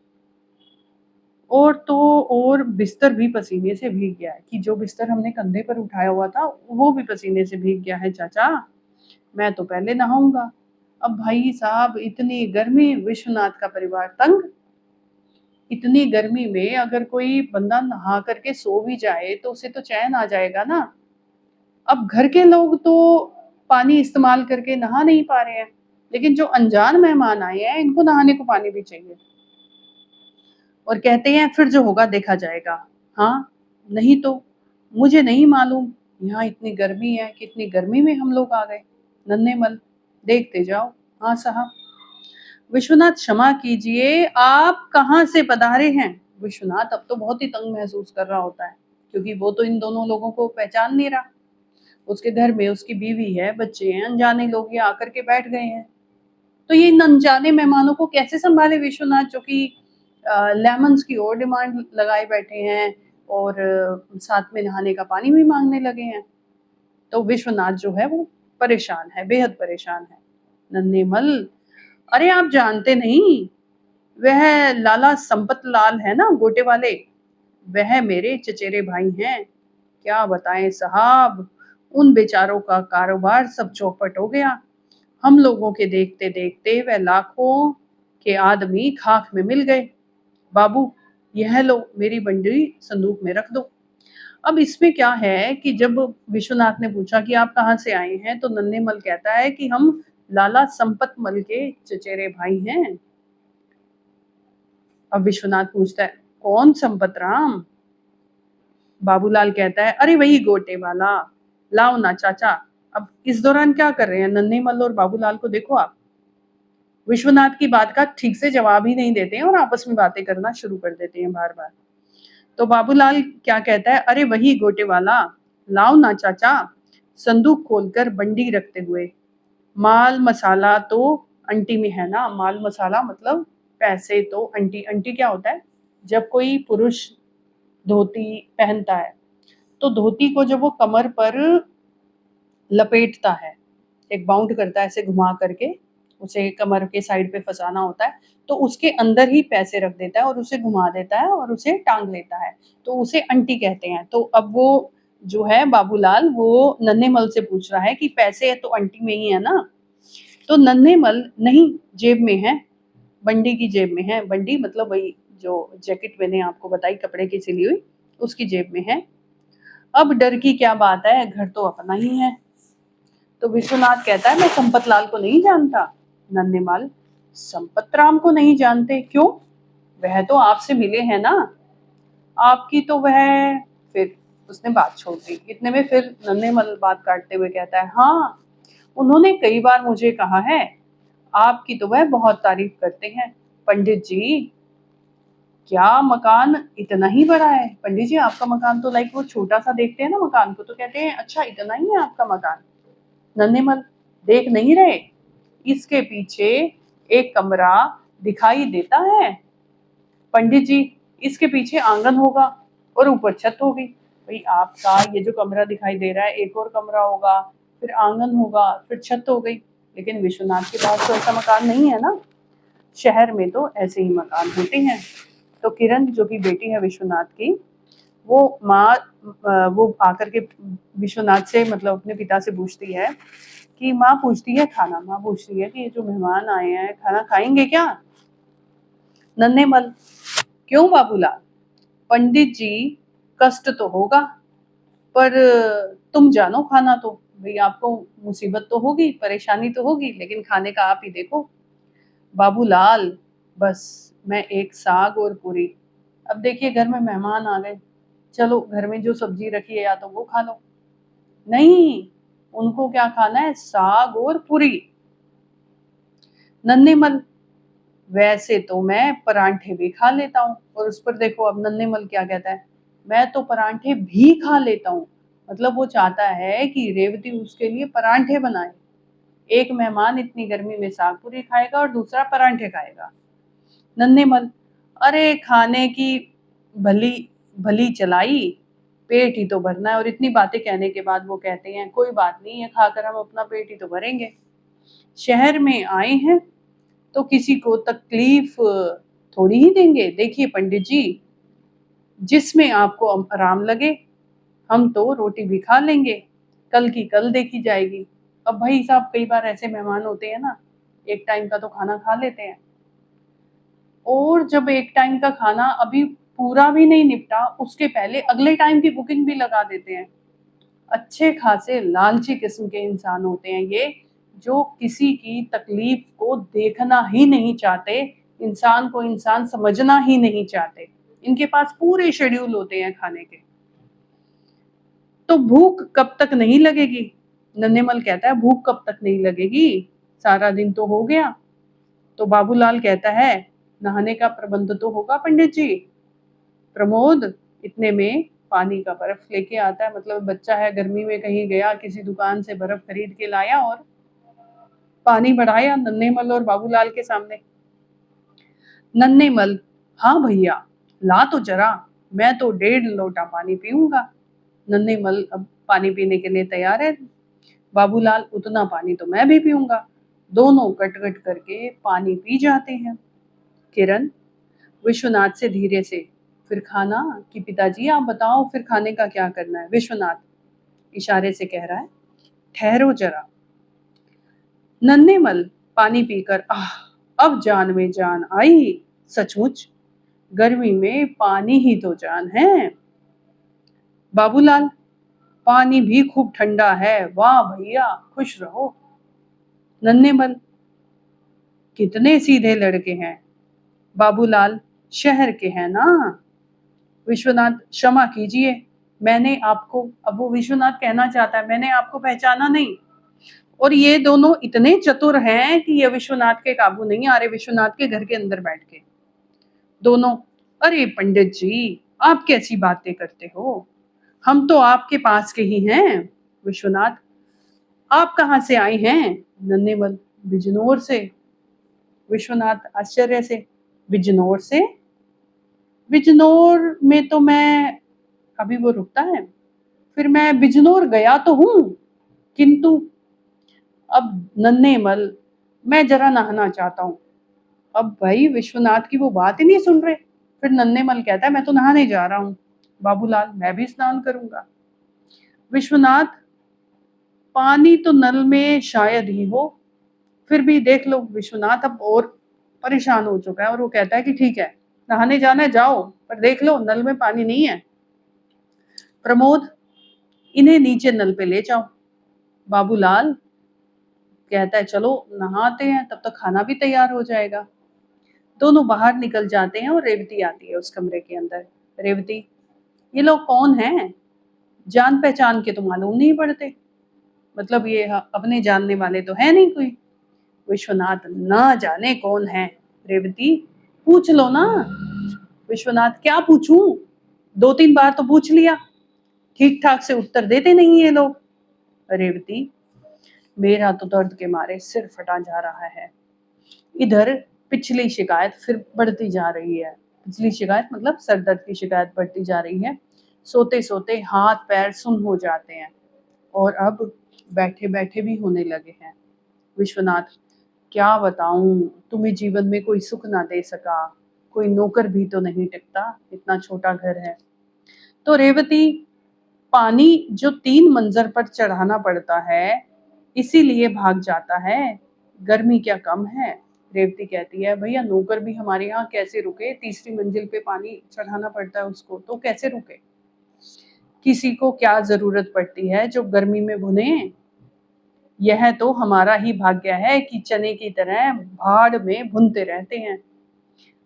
और बिस्तर भी पसीने से भीग गया है कि जो बिस्तर हमने कंधे पर उठाया हुआ था वो भी पसीने से भीग गया है चाचा, मैं तो पहले नहाऊंगा। अब भाई साहब इतनी गर्मी, विश्वनाथ का परिवार तंग। इतनी गर्मी में अगर कोई बंदा नहा करके सो भी जाए तो उसे तो चैन आ जाएगा ना। अब घर के लोग तो पानी इस्तेमाल करके नहा नहीं पा रहे हैं, लेकिन जो अनजान मेहमान आए हैं इनको नहाने को पानी भी चाहिए। और कहते हैं फिर जो होगा देखा जाएगा। हाँ, नहीं तो मुझे नहीं मालूम यहाँ इतनी गर्मी है, कितनी गर्मी में हम लोग आ गए। नन्हेमल, देखते जाओ। हाँ साहब। विश्वनाथ, क्षमा कीजिए, आप कहाँ से पधारे हैं? विश्वनाथ अब तो बहुत ही तंग महसूस कर रहा होता है क्योंकि वो तो इन दोनों लोगों को पहचान नहीं रहा। उसके घर में उसकी बीवी है, बच्चे हैं, अनजाने लोग ये आकर के बैठ गए हैं। तो ये इन अनजाने मेहमानों को कैसे संभाले विश्वनाथ, जो कि लेमन्स की और डिमांड लगाए बैठे हैं और साथ में नहाने का पानी भी मांगने लगे हैं। तो विश्वनाथ जो है वो परेशान है, बेहद परेशान है। नन्हेमल, अरे आप जानते नहीं, वह लाला संपत लाल है ना, गोटे वाले, वह मेरे चचेरे भाई हैं। क्या बताएं साहब, उन बेचारों का कारोबार सब चौपट हो गया। हम लोगों के देखते देखते वह लाखों के आदमी खाक में मिल गए। बाबू, यह लो मेरी बंडी संदूक में रख दो। अब इसमें क्या है कि जब विश्वनाथ ने पूछा कि आप कहाँ से आए हैं, तो नन्हेमल कहता है कि हम लाला संपत मल के चचेरे भाई हैं। अब विश्वनाथ पूछता है कौन संपत राम? बाबूलाल कहता है अरे वही गोटे वाला, लाओ ना चाचा। अब इस दौरान क्या कर रहे हैं नन्हेमल और बाबूलाल को देखो आप, विश्वनाथ की बात का ठीक से जवाब ही नहीं देते हैं और आपस में बातें करना शुरू कर देते हैं बार बार। तो बाबूलाल क्या कहता है, अरे वही गोटे वाला, लाओ ना चाचा। संदूक खोलकर बंडी रखते हुए, माल मसाला तो अंटी में है ना माल मसाला, मतलब पैसे। तो अंटी, अंटी क्या होता है, जब कोई पुरुष धोती पहनता है तो धोती को जब वो कमर पर लपेटता है, एक बाउंड करता है ऐसे घुमा करके, उसे कमर के साइड पे फंसाना होता है, तो उसके अंदर ही पैसे रख देता है और उसे घुमा देता है और उसे टांग लेता है, तो उसे अंटी कहते हैं। तो अब वो जो है बाबूलाल, वो नन्हेमल से पूछ रहा है कि पैसे तो अंटी में ही है ना। तो नन्हेमल, नहीं, जेब में है, बंडी की जेब में है। बंडी मतलब वही जो जैकेट मैंने आपको बताई कपड़े की सिली हुई, उसकी जेब में है। अब डर की क्या बात है, घर तो अपना ही है। तो विश्वनाथ कहता है मैं संपत लाल को नहीं जानता। नन्हेमाल, संपत राम को नहीं जानते, क्यों? वह तो आपसे मिले हैं ना, आपकी तो वह। फिर उसने बात छोड़ दी। इतने में फिर नन्हेमल बात काटते हुए कहता है, हाँ, उन्होंने कई बार मुझे कहा है, आपकी तो वह बहुत तारीफ करते हैं। पंडित जी, क्या मकान इतना ही बड़ा है? पंडित जी, आपका मकान तो लाइक वो छोटा सा देखते हैं ना मकान को, तो कहते हैं अच्छा इतना ही है आपका मकान। नन्हेमल, देख नहीं रहे, इसके पीछे एक कमरा दिखाई देता है। पंडित जी, इसके पीछे आंगन होगा और ऊपर छत होगी। भाई आपका ये जो कमरा दिखाई दे रहा है, एक और कमरा होगा, फिर आंगन होगा, फिर छत हो गई। लेकिन विश्वनाथ के पास तो ऐसा मकान नहीं है ना, शहर में तो ऐसे ही मकान होते हैं। तो किरण जो कि बेटी है विश्वनाथ की, वो माँ, वो आकर के विश्वनाथ से, मतलब अपने पिता से पूछती है कि माँ पूछती है खाना, माँ पूछती है कि ये जो मेहमान आए हैं खाना खाएंगे क्या? नन्हेमल, क्यों बाबूलाल? पंडित जी, कष्ट तो होगा, पर तुम जानो खाना तो। भाई आपको मुसीबत तो होगी, परेशानी तो होगी, लेकिन खाने का आप ही देखो। बाबूलाल, बस मैं एक साग और पूरी। अब देखिए घर में मेहमान आ गए, चलो घर में जो सब्जी रखी है या तो वो खा लो। नहीं, उनको क्या खाना है, साग और पूरी। नन्हेमल, वैसे तो मैं परांठे भी खा लेता हूँ। और उस पर देखो अब नन्हेमल क्या कहता है, मैं तो परांठे भी खा लेता हूँ। मतलब वो चाहता है कि रेवती उसके लिए परांठे बनाए। एक मेहमान इतनी गर्मी में साग पूरी खाएगा और दूसरा परांठे खाएगा। नन्हेमल, अरे खाने की भली भली चलाई, पेट ही तो भरना है। और इतनी बातें कहने के बाद वो कहते हैं कोई बात नहीं है, खाकर हम अपना पेट ही तो भरेंगे। शहर में आए हैं तो किसी को तकलीफ थोड़ी ही देंगे। देखिए पंडित जी, जिसमें आपको आराम लगे, हम तो रोटी भी खा लेंगे, कल की कल देखी जाएगी। अब भाई साहब कई बार ऐसे मेहमान होते हैं ना, एक टाइम का तो खाना खा लेते हैं, और जब एक टाइम का खाना अभी पूरा भी नहीं निपटा, उसके पहले अगले टाइम की बुकिंग भी लगा देते हैं। अच्छे खासे लालची किस्म के इंसान होते हैं ये, जो किसी की तकलीफ को देखना ही नहीं चाहते, इंसान को इंसान समझना ही नहीं चाहते। इनके पास पूरे शेड्यूल होते हैं खाने के। तो भूख कब तक नहीं लगेगी? नन्हेमल कहता है भूख कब तक नहीं लगेगी, सारा दिन तो हो गया। तो बाबूलाल कहता है नहाने का प्रबंध तो होगा पंडित जी। प्रमोद इतने में पानी का बर्फ लेके आता है, मतलब बच्चा है, गर्मी में कहीं गया, किसी दुकान से बर्फ खरीद के लाया और पानी बढ़ाया नन्हेमल और बाबूलाल के सामने। नन्हेमल, हाँ भैया, ला तो जरा, मैं तो 1.5 लोटा पानी पीऊंगा। नन्हेमल अब पानी पीने के लिए तैयार है। बाबूलाल, उतना पानी तो मैं भी पीऊंगा। दोनों कट कट करके पानी पी जाते हैं। किरण विश्वनाथ से धीरे से, फिर खाना? कि पिताजी आप बताओ फिर खाने का क्या करना है? विश्वनाथ इशारे से कह रहा है ठहरो जरा। नन्हेमल पानी पीकर, आह, अब जान में जान आई, सचमुच गर्मी में पानी ही तो जान है। बाबूलाल, पानी भी खूब ठंडा है, वाह भैया, खुश रहो। नन्हेमल, कितने सीधे लड़के हैं। बाबूलाल, शहर के हैं ना। विश्वनाथ, क्षमा कीजिए, मैंने आपको, अब वो विश्वनाथ कहना चाहता है मैंने आपको पहचाना नहीं। और ये दोनों इतने चतुर हैं कि ये विश्वनाथ के काबू नहीं आ रहे, विश्वनाथ के घर के अंदर बैठ के दोनों। अरे पंडित जी, आप कैसी बातें करते हो, हम तो आपके पास के ही हैं। विश्वनाथ, आप कहाँ से आए हैं? नन्हेमल, बिजनौर से। विश्वनाथ आश्चर्य से। बिजनौर से? बिजनौर में तो मैं, अभी वो रुकता है, फिर मैं बिजनौर गया तो हूँ, किंतु अब नन्हे मल, मैं जरा नहाना चाहता हूँ। अब भाई विश्वनाथ की वो बात ही नहीं सुन रहे। फिर नन्हे मल कहता है मैं तो नहाने जा रहा हूँ। बाबूलाल, मैं भी स्नान करूंगा। विश्वनाथ, पानी तो नल में शायद ही हो, फिर भी देख लो। विश्वनाथ अब और परेशान हो चुका है और वो कहता है कि ठीक है, नहाने जाना है जाओ, पर देख लो नल में पानी नहीं है। प्रमोद, इन्हें नीचे नल पे ले जाओ। बाबूलाल कहता है चलो नहाते हैं, तब तक खाना भी तैयार हो जाएगा। दोनों बाहर निकल जाते हैं और रेवती आती है उस कमरे के अंदर। रेवती, ये लोग कौन हैं? जान पहचान के तो मालूम नहीं पड़ते, मतलब ये अपने जानने वाले तो है नहीं कोई। विश्वनाथ, ना जाने कौन है। रेवती, पूछ लो ना। विश्वनाथ, क्या पूछूं? 2-3 बार तो पूछ लिया, ठीक ठाक से उत्तर देते नहीं ये लोग। रेवती, मेरा तो दर्द के मारे सिर फटा जा रहा है। इधर पिछली शिकायत फिर बढ़ती जा रही है। पिछली शिकायत मतलब सर दर्द की शिकायत बढ़ती जा रही है। सोते सोते हाथ पैर सुन्न हो जाते हैं और अब बैठे बैठे भी होने लगे हैं। विश्वनाथ, क्या बताऊं, तुम्हें जीवन में कोई सुख ना दे सका, कोई नौकर भी तो नहीं टिकता, इतना छोटा घर है। तो रेवती, पानी जो 3 मंजिल पर चढ़ाना पड़ता है, इसीलिए भाग जाता है, गर्मी क्या कम है। रेवती कहती है भैया नौकर भी हमारे यहाँ कैसे रुके, तीसरी मंजिल पे पानी चढ़ाना पड़ता है उसको, तो कैसे रुके। किसी को क्या जरूरत पड़ती है जो गर्मी में भुने। यह तो हमारा ही भाग्य है कि चने की तरह भाड़ में भुनते रहते हैं।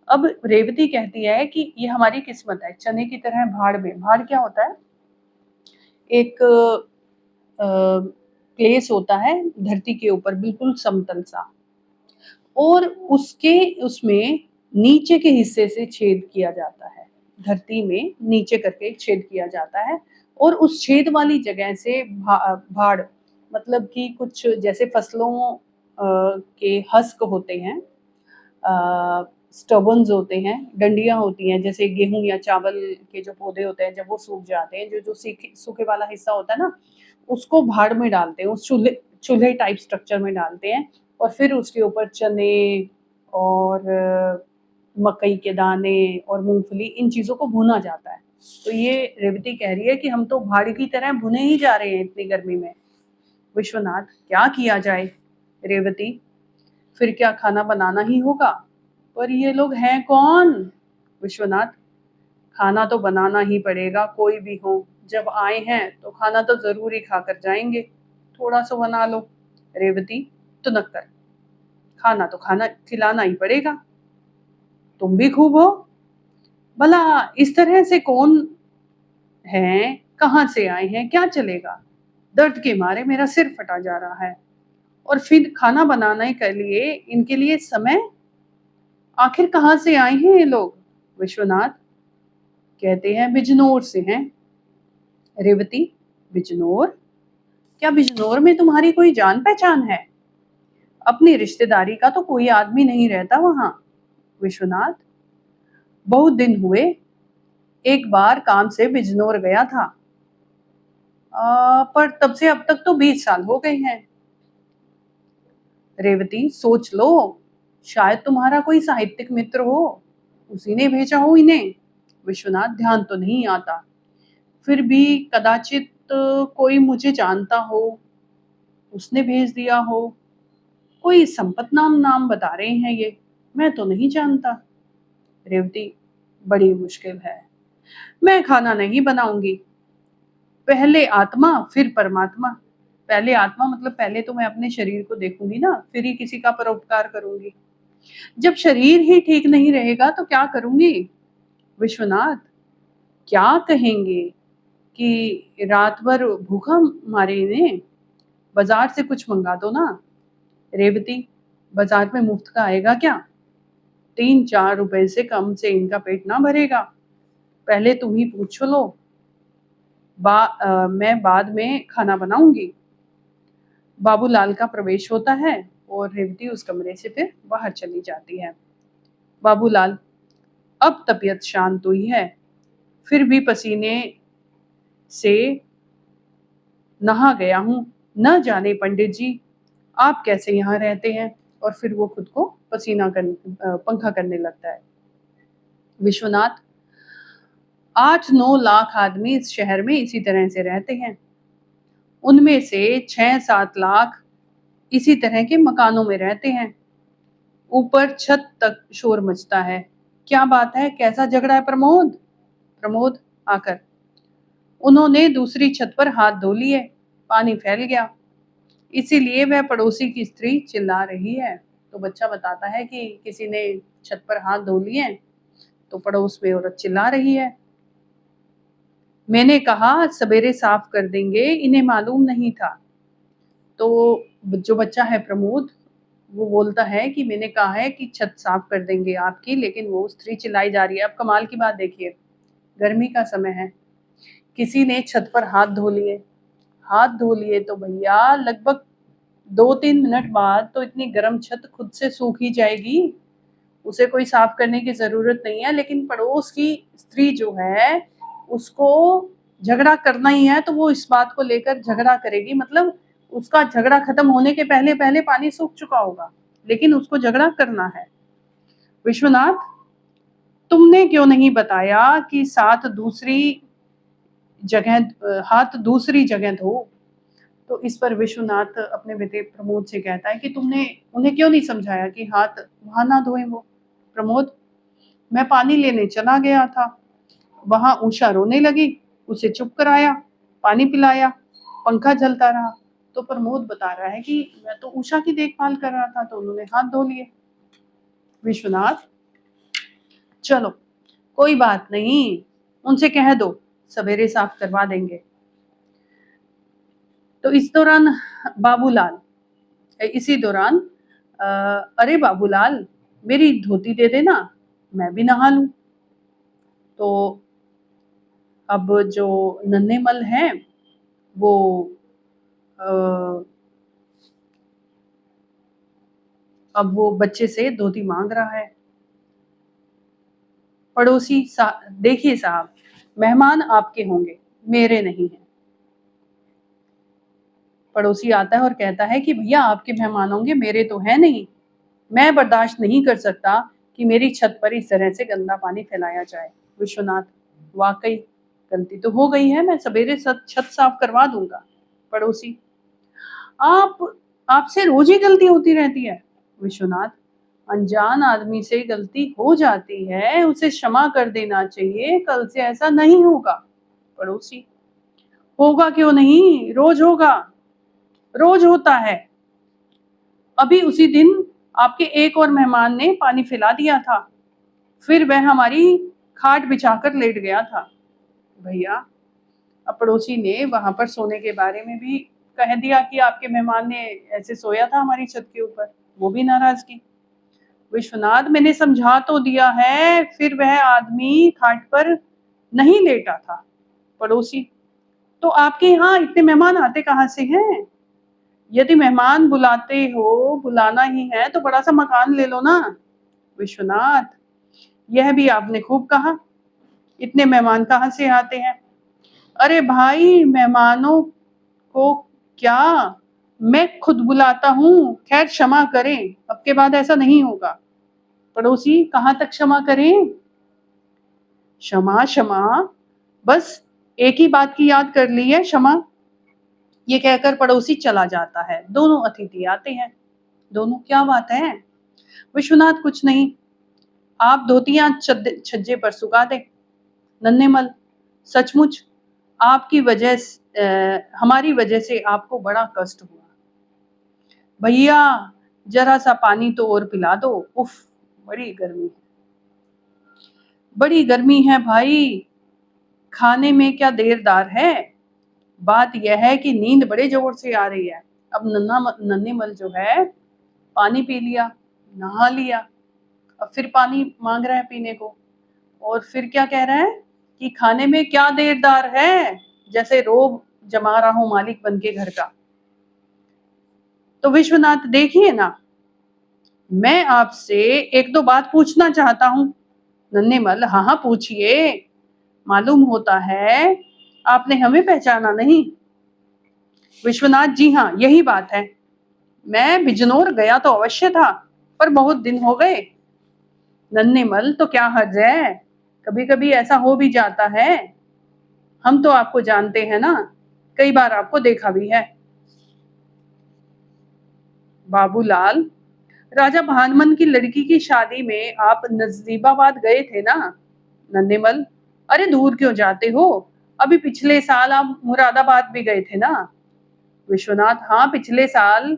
अब रेवती कहती है कि ये हमारी किस्मत है, चने की तरह भाड़ में। भाड़ क्या होता है? एक प्लेस होता है धरती के ऊपर बिल्कुल समतल सा, और उसके उसमें नीचे के हिस्से से छेद किया जाता है, धरती में नीचे करके छेद किया जाता है, और उस छेद वाली जगह से भाड़, मतलब कि कुछ जैसे फसलों के हस्क होते हैं, स्टबन्स होते हैं, डंडियां होती हैं, जैसे गेहूं या चावल के जो पौधे होते हैं, जब वो सूख जाते हैं, जो जो सूखे वाला हिस्सा होता है ना, उसको भाड़ में डालते हैं, उस चूल्हे चूल्हे टाइप स्ट्रक्चर में डालते हैं, और फिर उसके ऊपर चने और मकई के दाने और मूंगफली, इन चीज़ों को भुना जाता है। तो ये रेवती कह रही है कि हम तो भाड़ की तरह भुने ही जा रहे हैं इतनी गर्मी में। विश्वनाथ, क्या किया जाए। रेवती, फिर क्या खाना बनाना ही होगा। पर ये लोग हैं कौन। विश्वनाथ, खाना तो बनाना ही पड़ेगा, कोई भी हो, जब आए हैं तो खाना तो जरूर ही खाकर जाएंगे, थोड़ा सा बना लो। रेवती, तो नक्कर, खाना तो खाना खिलाना ही पड़ेगा, तुम भी खूब हो। भला इस तरह से कौन है, कहाँ से आए हैं, क्या चलेगा। दर्द के मारे मेरा सिर फटा जा रहा है, और फिर खाना बनाने के लिए इनके लिए समय, आखिर कहाँ से आए हैं ये लोग। विश्वनाथ कहते हैं बिजनौर से हैं। रेवती, बिजनौर? क्या बिजनौर में तुम्हारी कोई जान पहचान है? अपनी रिश्तेदारी का तो कोई आदमी नहीं रहता वहां। विश्वनाथ, बहुत दिन हुए, एक बार काम से बिजनौर गया था, पर तब से अब तक तो 20 साल हो गए हैं। रेवती, सोच लो, शायद तुम्हारा कोई साहित्यिक मित्र हो, उसी ने भेजा हो इन्हें। विश्वनाथ, ध्यान तो नहीं आता, फिर भी कदाचित कोई मुझे जानता हो, उसने भेज दिया हो। कोई संपत नाम नाम बता रहे हैं ये, मैं तो नहीं जानता। रेवती, बड़ी मुश्किल है, मैं खाना नहीं बनाऊंगी, पहले आत्मा फिर परमात्मा। पहले आत्मा मतलब पहले तो मैं अपने शरीर को देखूंगी ना, फिर ही किसी का परोपकार करूंगी। जब शरीर ही ठीक नहीं रहेगा तो क्या करूंगी। विश्वनाथ, क्या कहेंगे कि रात भर भूखा मारे इन्हें, बाजार से कुछ मंगा दो ना। रेवती, बाजार में मुफ्त का आएगा क्या, 3-4 रुपए से कम से इनका पेट ना भरेगा, पहले तुम ही पूछ लो, मैं बाद में खाना बनाऊंगी। बाबूलाल का प्रवेश होता है और रेवती उस कमरे से फिर बाहर चली जाती है। बाबूलाल, अब तबीयत शांत हुई है, फिर भी पसीने से नहा गया हूँ। न जाने पंडित जी आप कैसे यहाँ रहते हैं। और फिर वो खुद को पंखा करने लगता है। विश्वनाथ, 8-9 लाख आदमी इस शहर में इसी तरह से रहते हैं। उनमें से 6-7 लाख इसी तरह के मकानों में रहते हैं। ऊपर छत तक शोर मचता है। क्या बात है, कैसा झगड़ा है प्रमोद? प्रमोद आकर, उन्होंने दूसरी छत पर हाथ धो लिए, पानी फैल गया, इसीलिए वह पड़ोसी की स्त्री चिल्ला रही है। तो बच्चा बताता है कि किसी ने छत पर हाथ धो लिए, तो पड़ोस में औरत चिल्ला रही है। मैंने कहा सवेरे साफ कर देंगे, इन्हें मालूम नहीं था। तो जो बच्चा है प्रमोद, वो बोलता है कि मैंने कहा है कि छत साफ कर देंगे आपकी, लेकिन वो स्त्री चिल्लाई जा रही है। अब कमाल की बात देखिए, गर्मी का समय है, किसी ने छत पर हाथ धो लिए। हाथ धो लिए तो भैया लगभग 2-3 मिनट बाद तो इतनी गर्म छत खुद से सूख ही जाएगी, उसे कोई साफ करने की जरूरत नहीं है। लेकिन पड़ोस की स्त्री जो है, उसको झगड़ा करना ही है, तो वो इस बात को लेकर झगड़ा करेगी। मतलब उसका झगड़ा खत्म होने के पहले पहले पानी सूख चुका होगा, लेकिन उसको झगड़ा करना है। विश्वनाथ, तुमने क्यों नहीं बताया कि हाथ दूसरी जगह धो। तो इस पर विश्वनाथ अपने बेटे प्रमोद से कहता है कि तुमने उन्हें क्यों नहीं समझाया कि हाथ वहां ना धोए वो। प्रमोद, मैं पानी लेने चला गया था, वहां उषा रोने लगी, उसे चुप कराया, पानी पिलाया, पंखा चलता रहा। तो प्रमोद बता रहा है कि मैं तो उषा की देखभाल कर रहा था, तो उन्होंने हाथ धो लिए। विश्वनाथ, चलो कोई बात नहीं, उनसे कह दो सवेरे साफ करवा देंगे। तो इसी दौरान अरे बाबूलाल, मेरी धोती दे देना, मैं भी नहा लूं। तो अब जो नन्हे मल हैं वो अब वो बच्चे से धोती मांग रहा है। पड़ोसी देखिए साहब, मेहमान आपके होंगे, मेरे नहीं है। पड़ोसी आता है और कहता है कि भैया आपके मेहमान होंगे, मेरे तो है नहीं। मैं बर्दाश्त नहीं कर सकता कि मेरी छत पर इस तरह से गंदा पानी फैलाया जाए। विश्वनाथ, वाकई गलती तो हो गई है, मैं सवेरे छत साफ करवा दूंगा। पड़ोसी, आप आपसे रोज ही गलती होती रहती है। विश्वनाथ, अनजान आदमी से गलती हो जाती है, उसे क्षमा कर देना चाहिए, कल से ऐसा नहीं होगा। पड़ोसी, होगा क्यों नहीं, रोज होगा, रोज होता है। अभी उसी दिन आपके एक और मेहमान ने पानी फैला दिया था, फिर वह हमारी खाट बिछाकर लेट गया था। भैया, अब पड़ोसी ने वहां पर सोने के बारे में भी कह दिया कि आपके मेहमान ने ऐसे सोया था हमारी छत के ऊपर, वो भी नाराजगी। विश्वनाथ, मैंने समझा तो दिया है, फिर वह आदमी खाट पर नहीं लेटा था। पड़ोसी, तो आपके यहाँ इतने मेहमान आते कहाँ से हैं? यदि मेहमान बुलाना ही है तो बड़ा सा मकान ले लो ना। विश्वनाथ, यह भी आपने खूब कहा, इतने मेहमान कहाँ से आते हैं? अरे भाई, मेहमानों को क्या, मैं खुद बुलाता हूँ, खैर क्षमा करें, अब के बाद ऐसा नहीं होगा। पड़ोसी, कहाँ तक क्षमा करें? क्षमा क्षमा, बस एक ही बात की याद कर ली है, क्षमा। ये कहकर पड़ोसी चला जाता है। दोनों अतिथि आते हैं। दोनों, क्या बात है? विश्वनाथ, कुछ नहीं, आप धोतियां छज्जे पर सुखा दें। नन्हेमल, सचमुच हमारी वजह से आपको बड़ा कष्ट हुआ। भैया, जरा सा पानी तो और पिला दो, उफ, बड़ी गर्मी, बड़ी गर्मी है भाई, खाने में क्या देरदार है। बात यह है कि नींद बड़े जोर से आ रही है। अब नन्हेमल जो है, पानी पी लिया, नहा लिया, अब फिर पानी मांग रहा है पीने को, और फिर क्या कह रहा है कि खाने में क्या देरदार है, जैसे रोब जमा रहा हूं मालिक बन के घर का। तो विश्वनाथ देखिए ना, मैं आपसे एक दो बात पूछना चाहता हूँ। नन्हेमल, हाँ हाँ पूछिए, मालूम होता है आपने हमें पहचाना नहीं। विश्वनाथ, जी हाँ यही बात है, मैं बिजनौर गया तो अवश्य था, पर बहुत दिन हो गए। नन्हेमल, तो क्या हर्ज है, कभी कभी ऐसा हो भी जाता है, हम तो आपको जानते हैं ना, कई बार आपको देखा भी है। बाबूलाल, राजा भानमन की लड़की की शादी में आप नजीबाबाद गए थे ना? नन्हेमल, अरे दूर क्यों जाते हो, अभी पिछले साल आप मुरादाबाद भी गए थे ना? विश्वनाथ, हाँ पिछले साल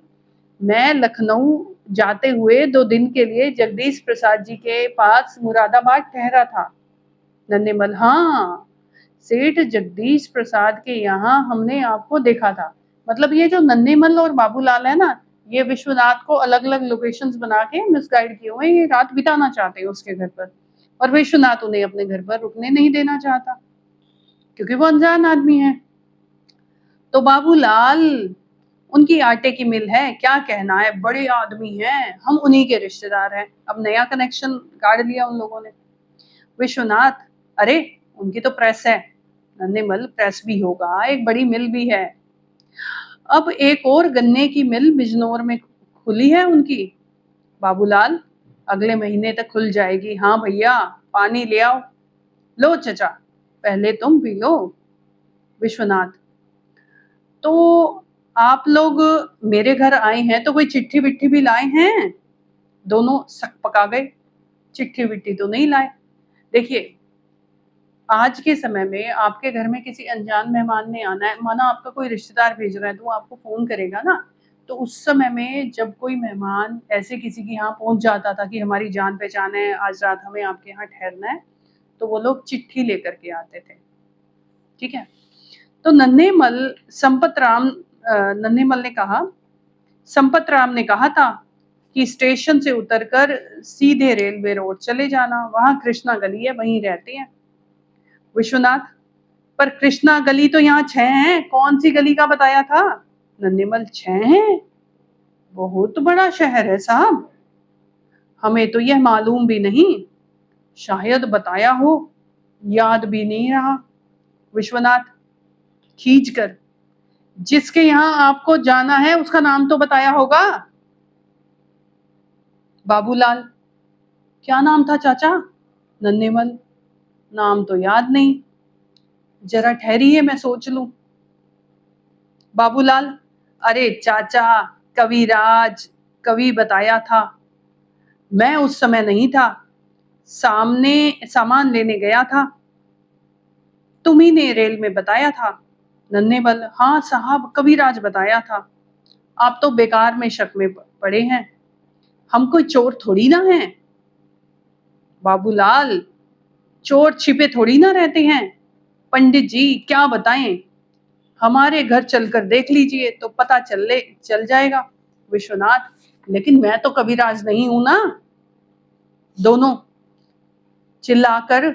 मैं लखनऊ जाते हुए 2 दिन के लिए जगदीश प्रसाद जी के पास मुरादाबाद ठहरा था। नन्हेमल, हाँ सेठ जगदीश प्रसाद के यहाँ हमने आपको देखा था। मतलब ये जो नन्हेमल और बाबूलाल है ना, ये विश्वनाथ को अलग अलग लोकेशंस बना के मिसगाइड किए हुए, ये रात बिताना चाहते हैं उसके घर पर, और विश्वनाथ उन्हें अपने घर पर रुकने नहीं देना चाहता क्योंकि वो अनजान आदमी है। तो बाबूलाल, उनकी आटे की मिल है, क्या कहना है, बड़े आदमी हैं, हम उन्हीं के रिश्तेदार हैं। अब नया कनेक्शन गाड़ लिया उन लोगों ने। विश्वनाथ, अरे उनकी तो प्रेस है। नन्हेमल, प्रेस भी होगा, एक बड़ी मिल भी है। अब एक और गन्ने की मिल बिजनौर में खुली है उनकी। बाबूलाल, अगले महीने तक खुल जाएगी। हाँ भैया, पानी ले आओ। लो चचा, पहले तुम पी लो। विश्वनाथ, तो आप लोग मेरे घर आए हैं तो कोई चिट्ठी विट्ठी भी लाए हैं? दोनों सक पका गए, चिट्ठी विट्ठी तो नहीं लाए। देखिए, आज के समय में आपके घर में किसी अनजान मेहमान ने आना है, माना आपका कोई रिश्तेदार भेज रहा है तो वो आपको फोन करेगा ना, तो उस समय में जब कोई मेहमान ऐसे किसी के यहाँ पहुंच जाता था कि हमारी जान पहचान है, आज रात हमें आपके यहाँ ठहरना है, तो वो लोग चिट्ठी लेकर के आते थे। ठीक है, तो संपत राम ने कहा था कि स्टेशन से उतरकर सीधे रेलवे रोड चले जाना, वहां कृष्णा गली है, वहीं रहते हैं। विश्वनाथ, पर कृष्णा गली तो यहाँ 6 हैं, कौन सी गली का बताया था? नन्हेमल, 6 हैं, बहुत बड़ा शहर है साहब, हमें तो यह मालूम भी नहीं, शायद बताया हो, याद भी नहीं रहा। विश्वनाथ, खींच कर, जिसके यहाँ आपको जाना है उसका नाम तो बताया होगा। बाबूलाल, क्या नाम था चाचा? नन्हेमल, नाम तो याद नहीं, जरा ठहरिए मैं सोच लूं। बाबूलाल, अरे चाचा, कविराज, कवि बताया था, मैं उस समय नहीं था, सामने सामान लेने गया था, तुम्ही ने रेल में बताया था। नन्हेमल, हाँ साहब, कविराज बताया था, आप तो बेकार में शक में पड़े हैं, हम कोई चोर थोड़ी ना हैं। बाबूलाल, चोर छिपे थोड़ी ना रहते हैं, पंडित जी क्या बताएं, हमारे घर चलकर देख लीजिए तो पता चल जाएगा। विश्वनाथ, लेकिन मैं तो कविराज नहीं हूं ना। दोनों चिल्लाकर,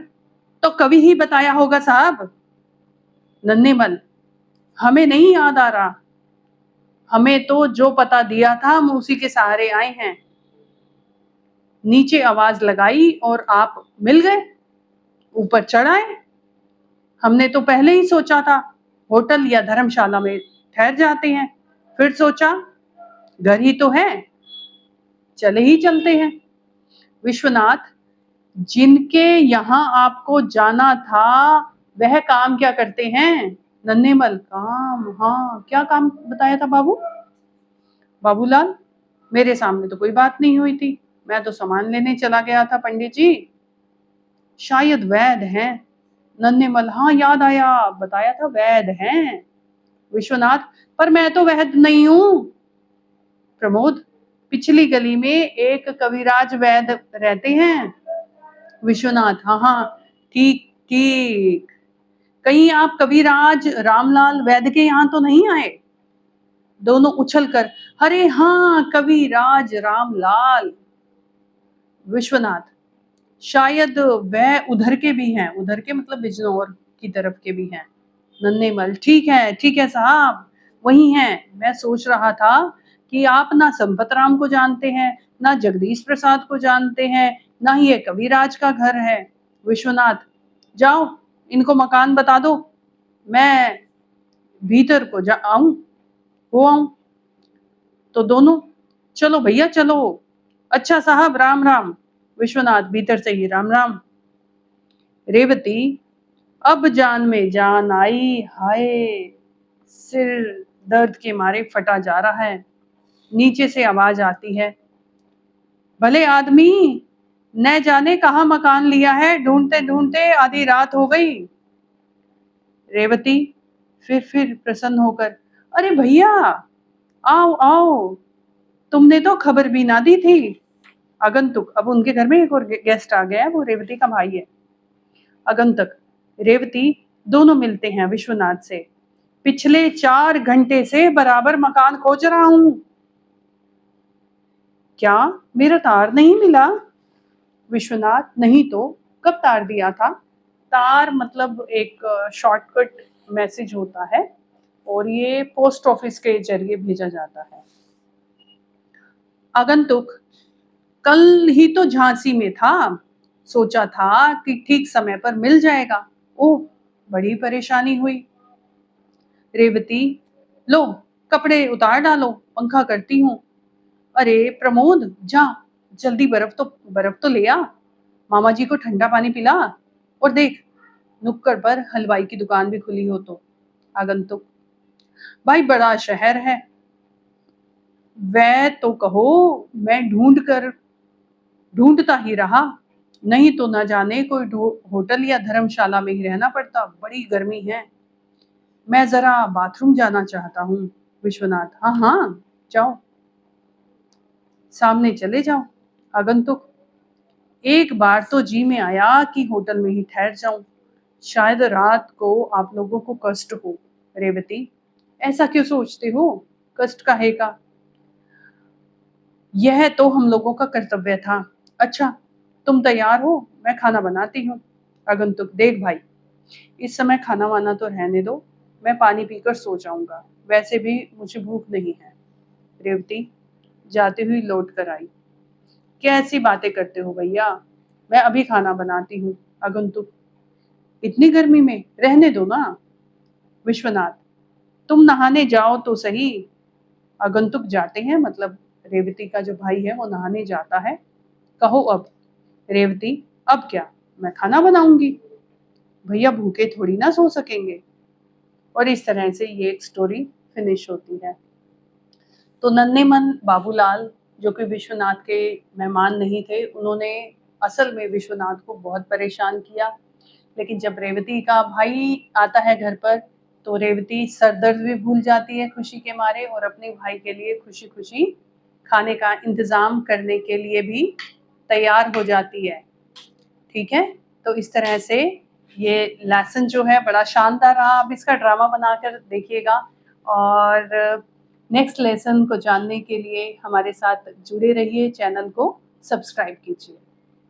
तो कवि ही बताया होगा साहब। नन्हेमल, हमें नहीं याद आ रहा, हमें तो जो पता दिया था हम उसी के सहारे आए हैं। नीचे आवाज लगाई और आप मिल गए, ऊपर चढ़ आए, हमने तो पहले ही सोचा था होटल या धर्मशाला में ठहर जाते हैं, फिर सोचा घर ही तो है, चले ही चलते हैं। विश्वनाथ, जिनके यहाँ आपको जाना था वह काम क्या करते हैं? नन्हेमल, काम, हाँ क्या काम बताया था बाबू? बाबूलाल, मेरे सामने तो कोई बात नहीं हुई थी, मैं तो सामान लेने चला गया था पंडित जी। शायद वैद हैं। नन्हेमल, हाँ याद आया, बताया था वैद हैं। विश्वनाथ, पर मैं तो वैद नहीं हूं। प्रमोद, पिछली गली में एक कविराज वैद रहते हैं। विश्वनाथ, हाँ हाँ, ठीक ठीक, कहीं आप कविराज रामलाल वैद के यहाँ तो नहीं आए? दोनों उछलकर, अरे हाँ कविराज रामलाल। विश्वनाथ, शायद वह उधर के भी हैं, उधर के मतलब बिजनौर की तरफ के भी हैं। नन्हेमल, ठीक है साहब, वही हैं, मैं सोच रहा था कि आप ना संपत राम को जानते हैं, ना जगदीश प्रसाद को जानते हैं, ना ही ये कविराज का घर है। विश्वनाथ, जाओ इनको मकान बता दो, मैं भीतर को जा आऊं, हो आऊं। तो दोनों, चलो भैया चलो। अच्छा साहब, राम राम। विश्वनाथ भीतर से ही, राम राम। रेवती, अब जान में जान आई, हाय सिर दर्द के मारे फटा जा रहा है। नीचे से आवाज आती है, भले आदमी, न जाने कहाँ मकान लिया है, ढूंढते ढूंढते आधी रात हो गई। रेवती फिर प्रसन्न होकर, अरे भैया, आओ आओ, तुमने तो खबर भी ना दी थी। आगंतुक, अब उनके घर में एक और गेस्ट आ गया है, वो रेवती का भाई है। आगंतुक, रेवती, दोनों मिलते हैं विश्वनाथ से। पिछले 4 घंटे से बराबर मकान खोज रहा हूं। क्या मेरा तार नहीं मिला? विश्वनाथ, नहीं तो कब तार दिया था? तार मतलब एक शॉर्टकट मैसेज होता है और ये पोस्ट ऑफिस के जरिए भेजा जाता है। आगंतुक, कल ही तो झांसी में था, सोचा था कि ठीक समय पर मिल जाएगा। ओह, बड़ी परेशानी हुई। रेवती, लो कपड़े उतार डालो, पंखा करती हूँ। अरे प्रमोद, जा जल्दी बर्फ तो ले आ, मामा जी को ठंडा पानी पिला, और देख नुक्कड़ पर हलवाई की दुकान भी खुली हो तो। आगंतुक, भाई बड़ा शहर है, वह तो कहो, मैं ढूंढता ही रहा, नहीं तो न जाने कोई होटल या धर्मशाला में ही रहना पड़ता, बड़ी गर्मी है। मैं जरा बाथरूम जाना चाहता हूँ। विश्वनाथ, हाँ हाँ जाओ, सामने चले जाओ। आगंतुक, एक बार तो जी में आया कि होटल में ही ठहर जाऊं, शायद रात को आप लोगों को कष्ट हो। रेवती, ऐसा क्यों सोचते हो, कष्ट काहे का, यह तो हम लोगों का कर्तव्य था। अच्छा तुम तैयार हो, मैं खाना बनाती हूँ। आगंतुक, देख भाई, इस समय खाना वाना तो रहने दो, मैं पानी पीकर सो जाऊंगा, वैसे भी मुझे भूख नहीं है। रेवती जाती हुई लौट कर आई, कैसी बातें करते हो भैया, मैं अभी खाना बनाती हूँ। आगंतुक, इतनी गर्मी में रहने दो ना। विश्वनाथ, तुम नहाने जाओ तो सही। आगंतुक जाते हैं, मतलब रेवती का जो भाई है वो नहाने जाता है। कहो अब। रेवती, अब क्या, मैं खाना बनाऊंगी, भैया भूखे थोड़ी ना सो सकेंगे। और इस तरह से ये एक स्टोरी फिनिश होती है। तो नन्हे मन बाबूलाल, जो कि विश्वनाथ के मेहमान नहीं थे, उन्होंने असल में विश्वनाथ को बहुत परेशान किया। लेकिन जब रेवती का भाई आता है घर पर, तो रेवती सरदर्द भी भूल जाती है खुशी के मारे, और अपने भाई के लिए खुशी खुशी खाने का इंतज़ाम करने के लिए भी तैयार हो जाती है। ठीक है, तो इस तरह से ये लेसन जो है बड़ा शानदार रहा। आप इसका ड्रामा बनाकर देखिएगा, और नेक्स्ट लेसन को जानने के लिए हमारे साथ जुड़े रहिए, चैनल को सब्सक्राइब कीजिए।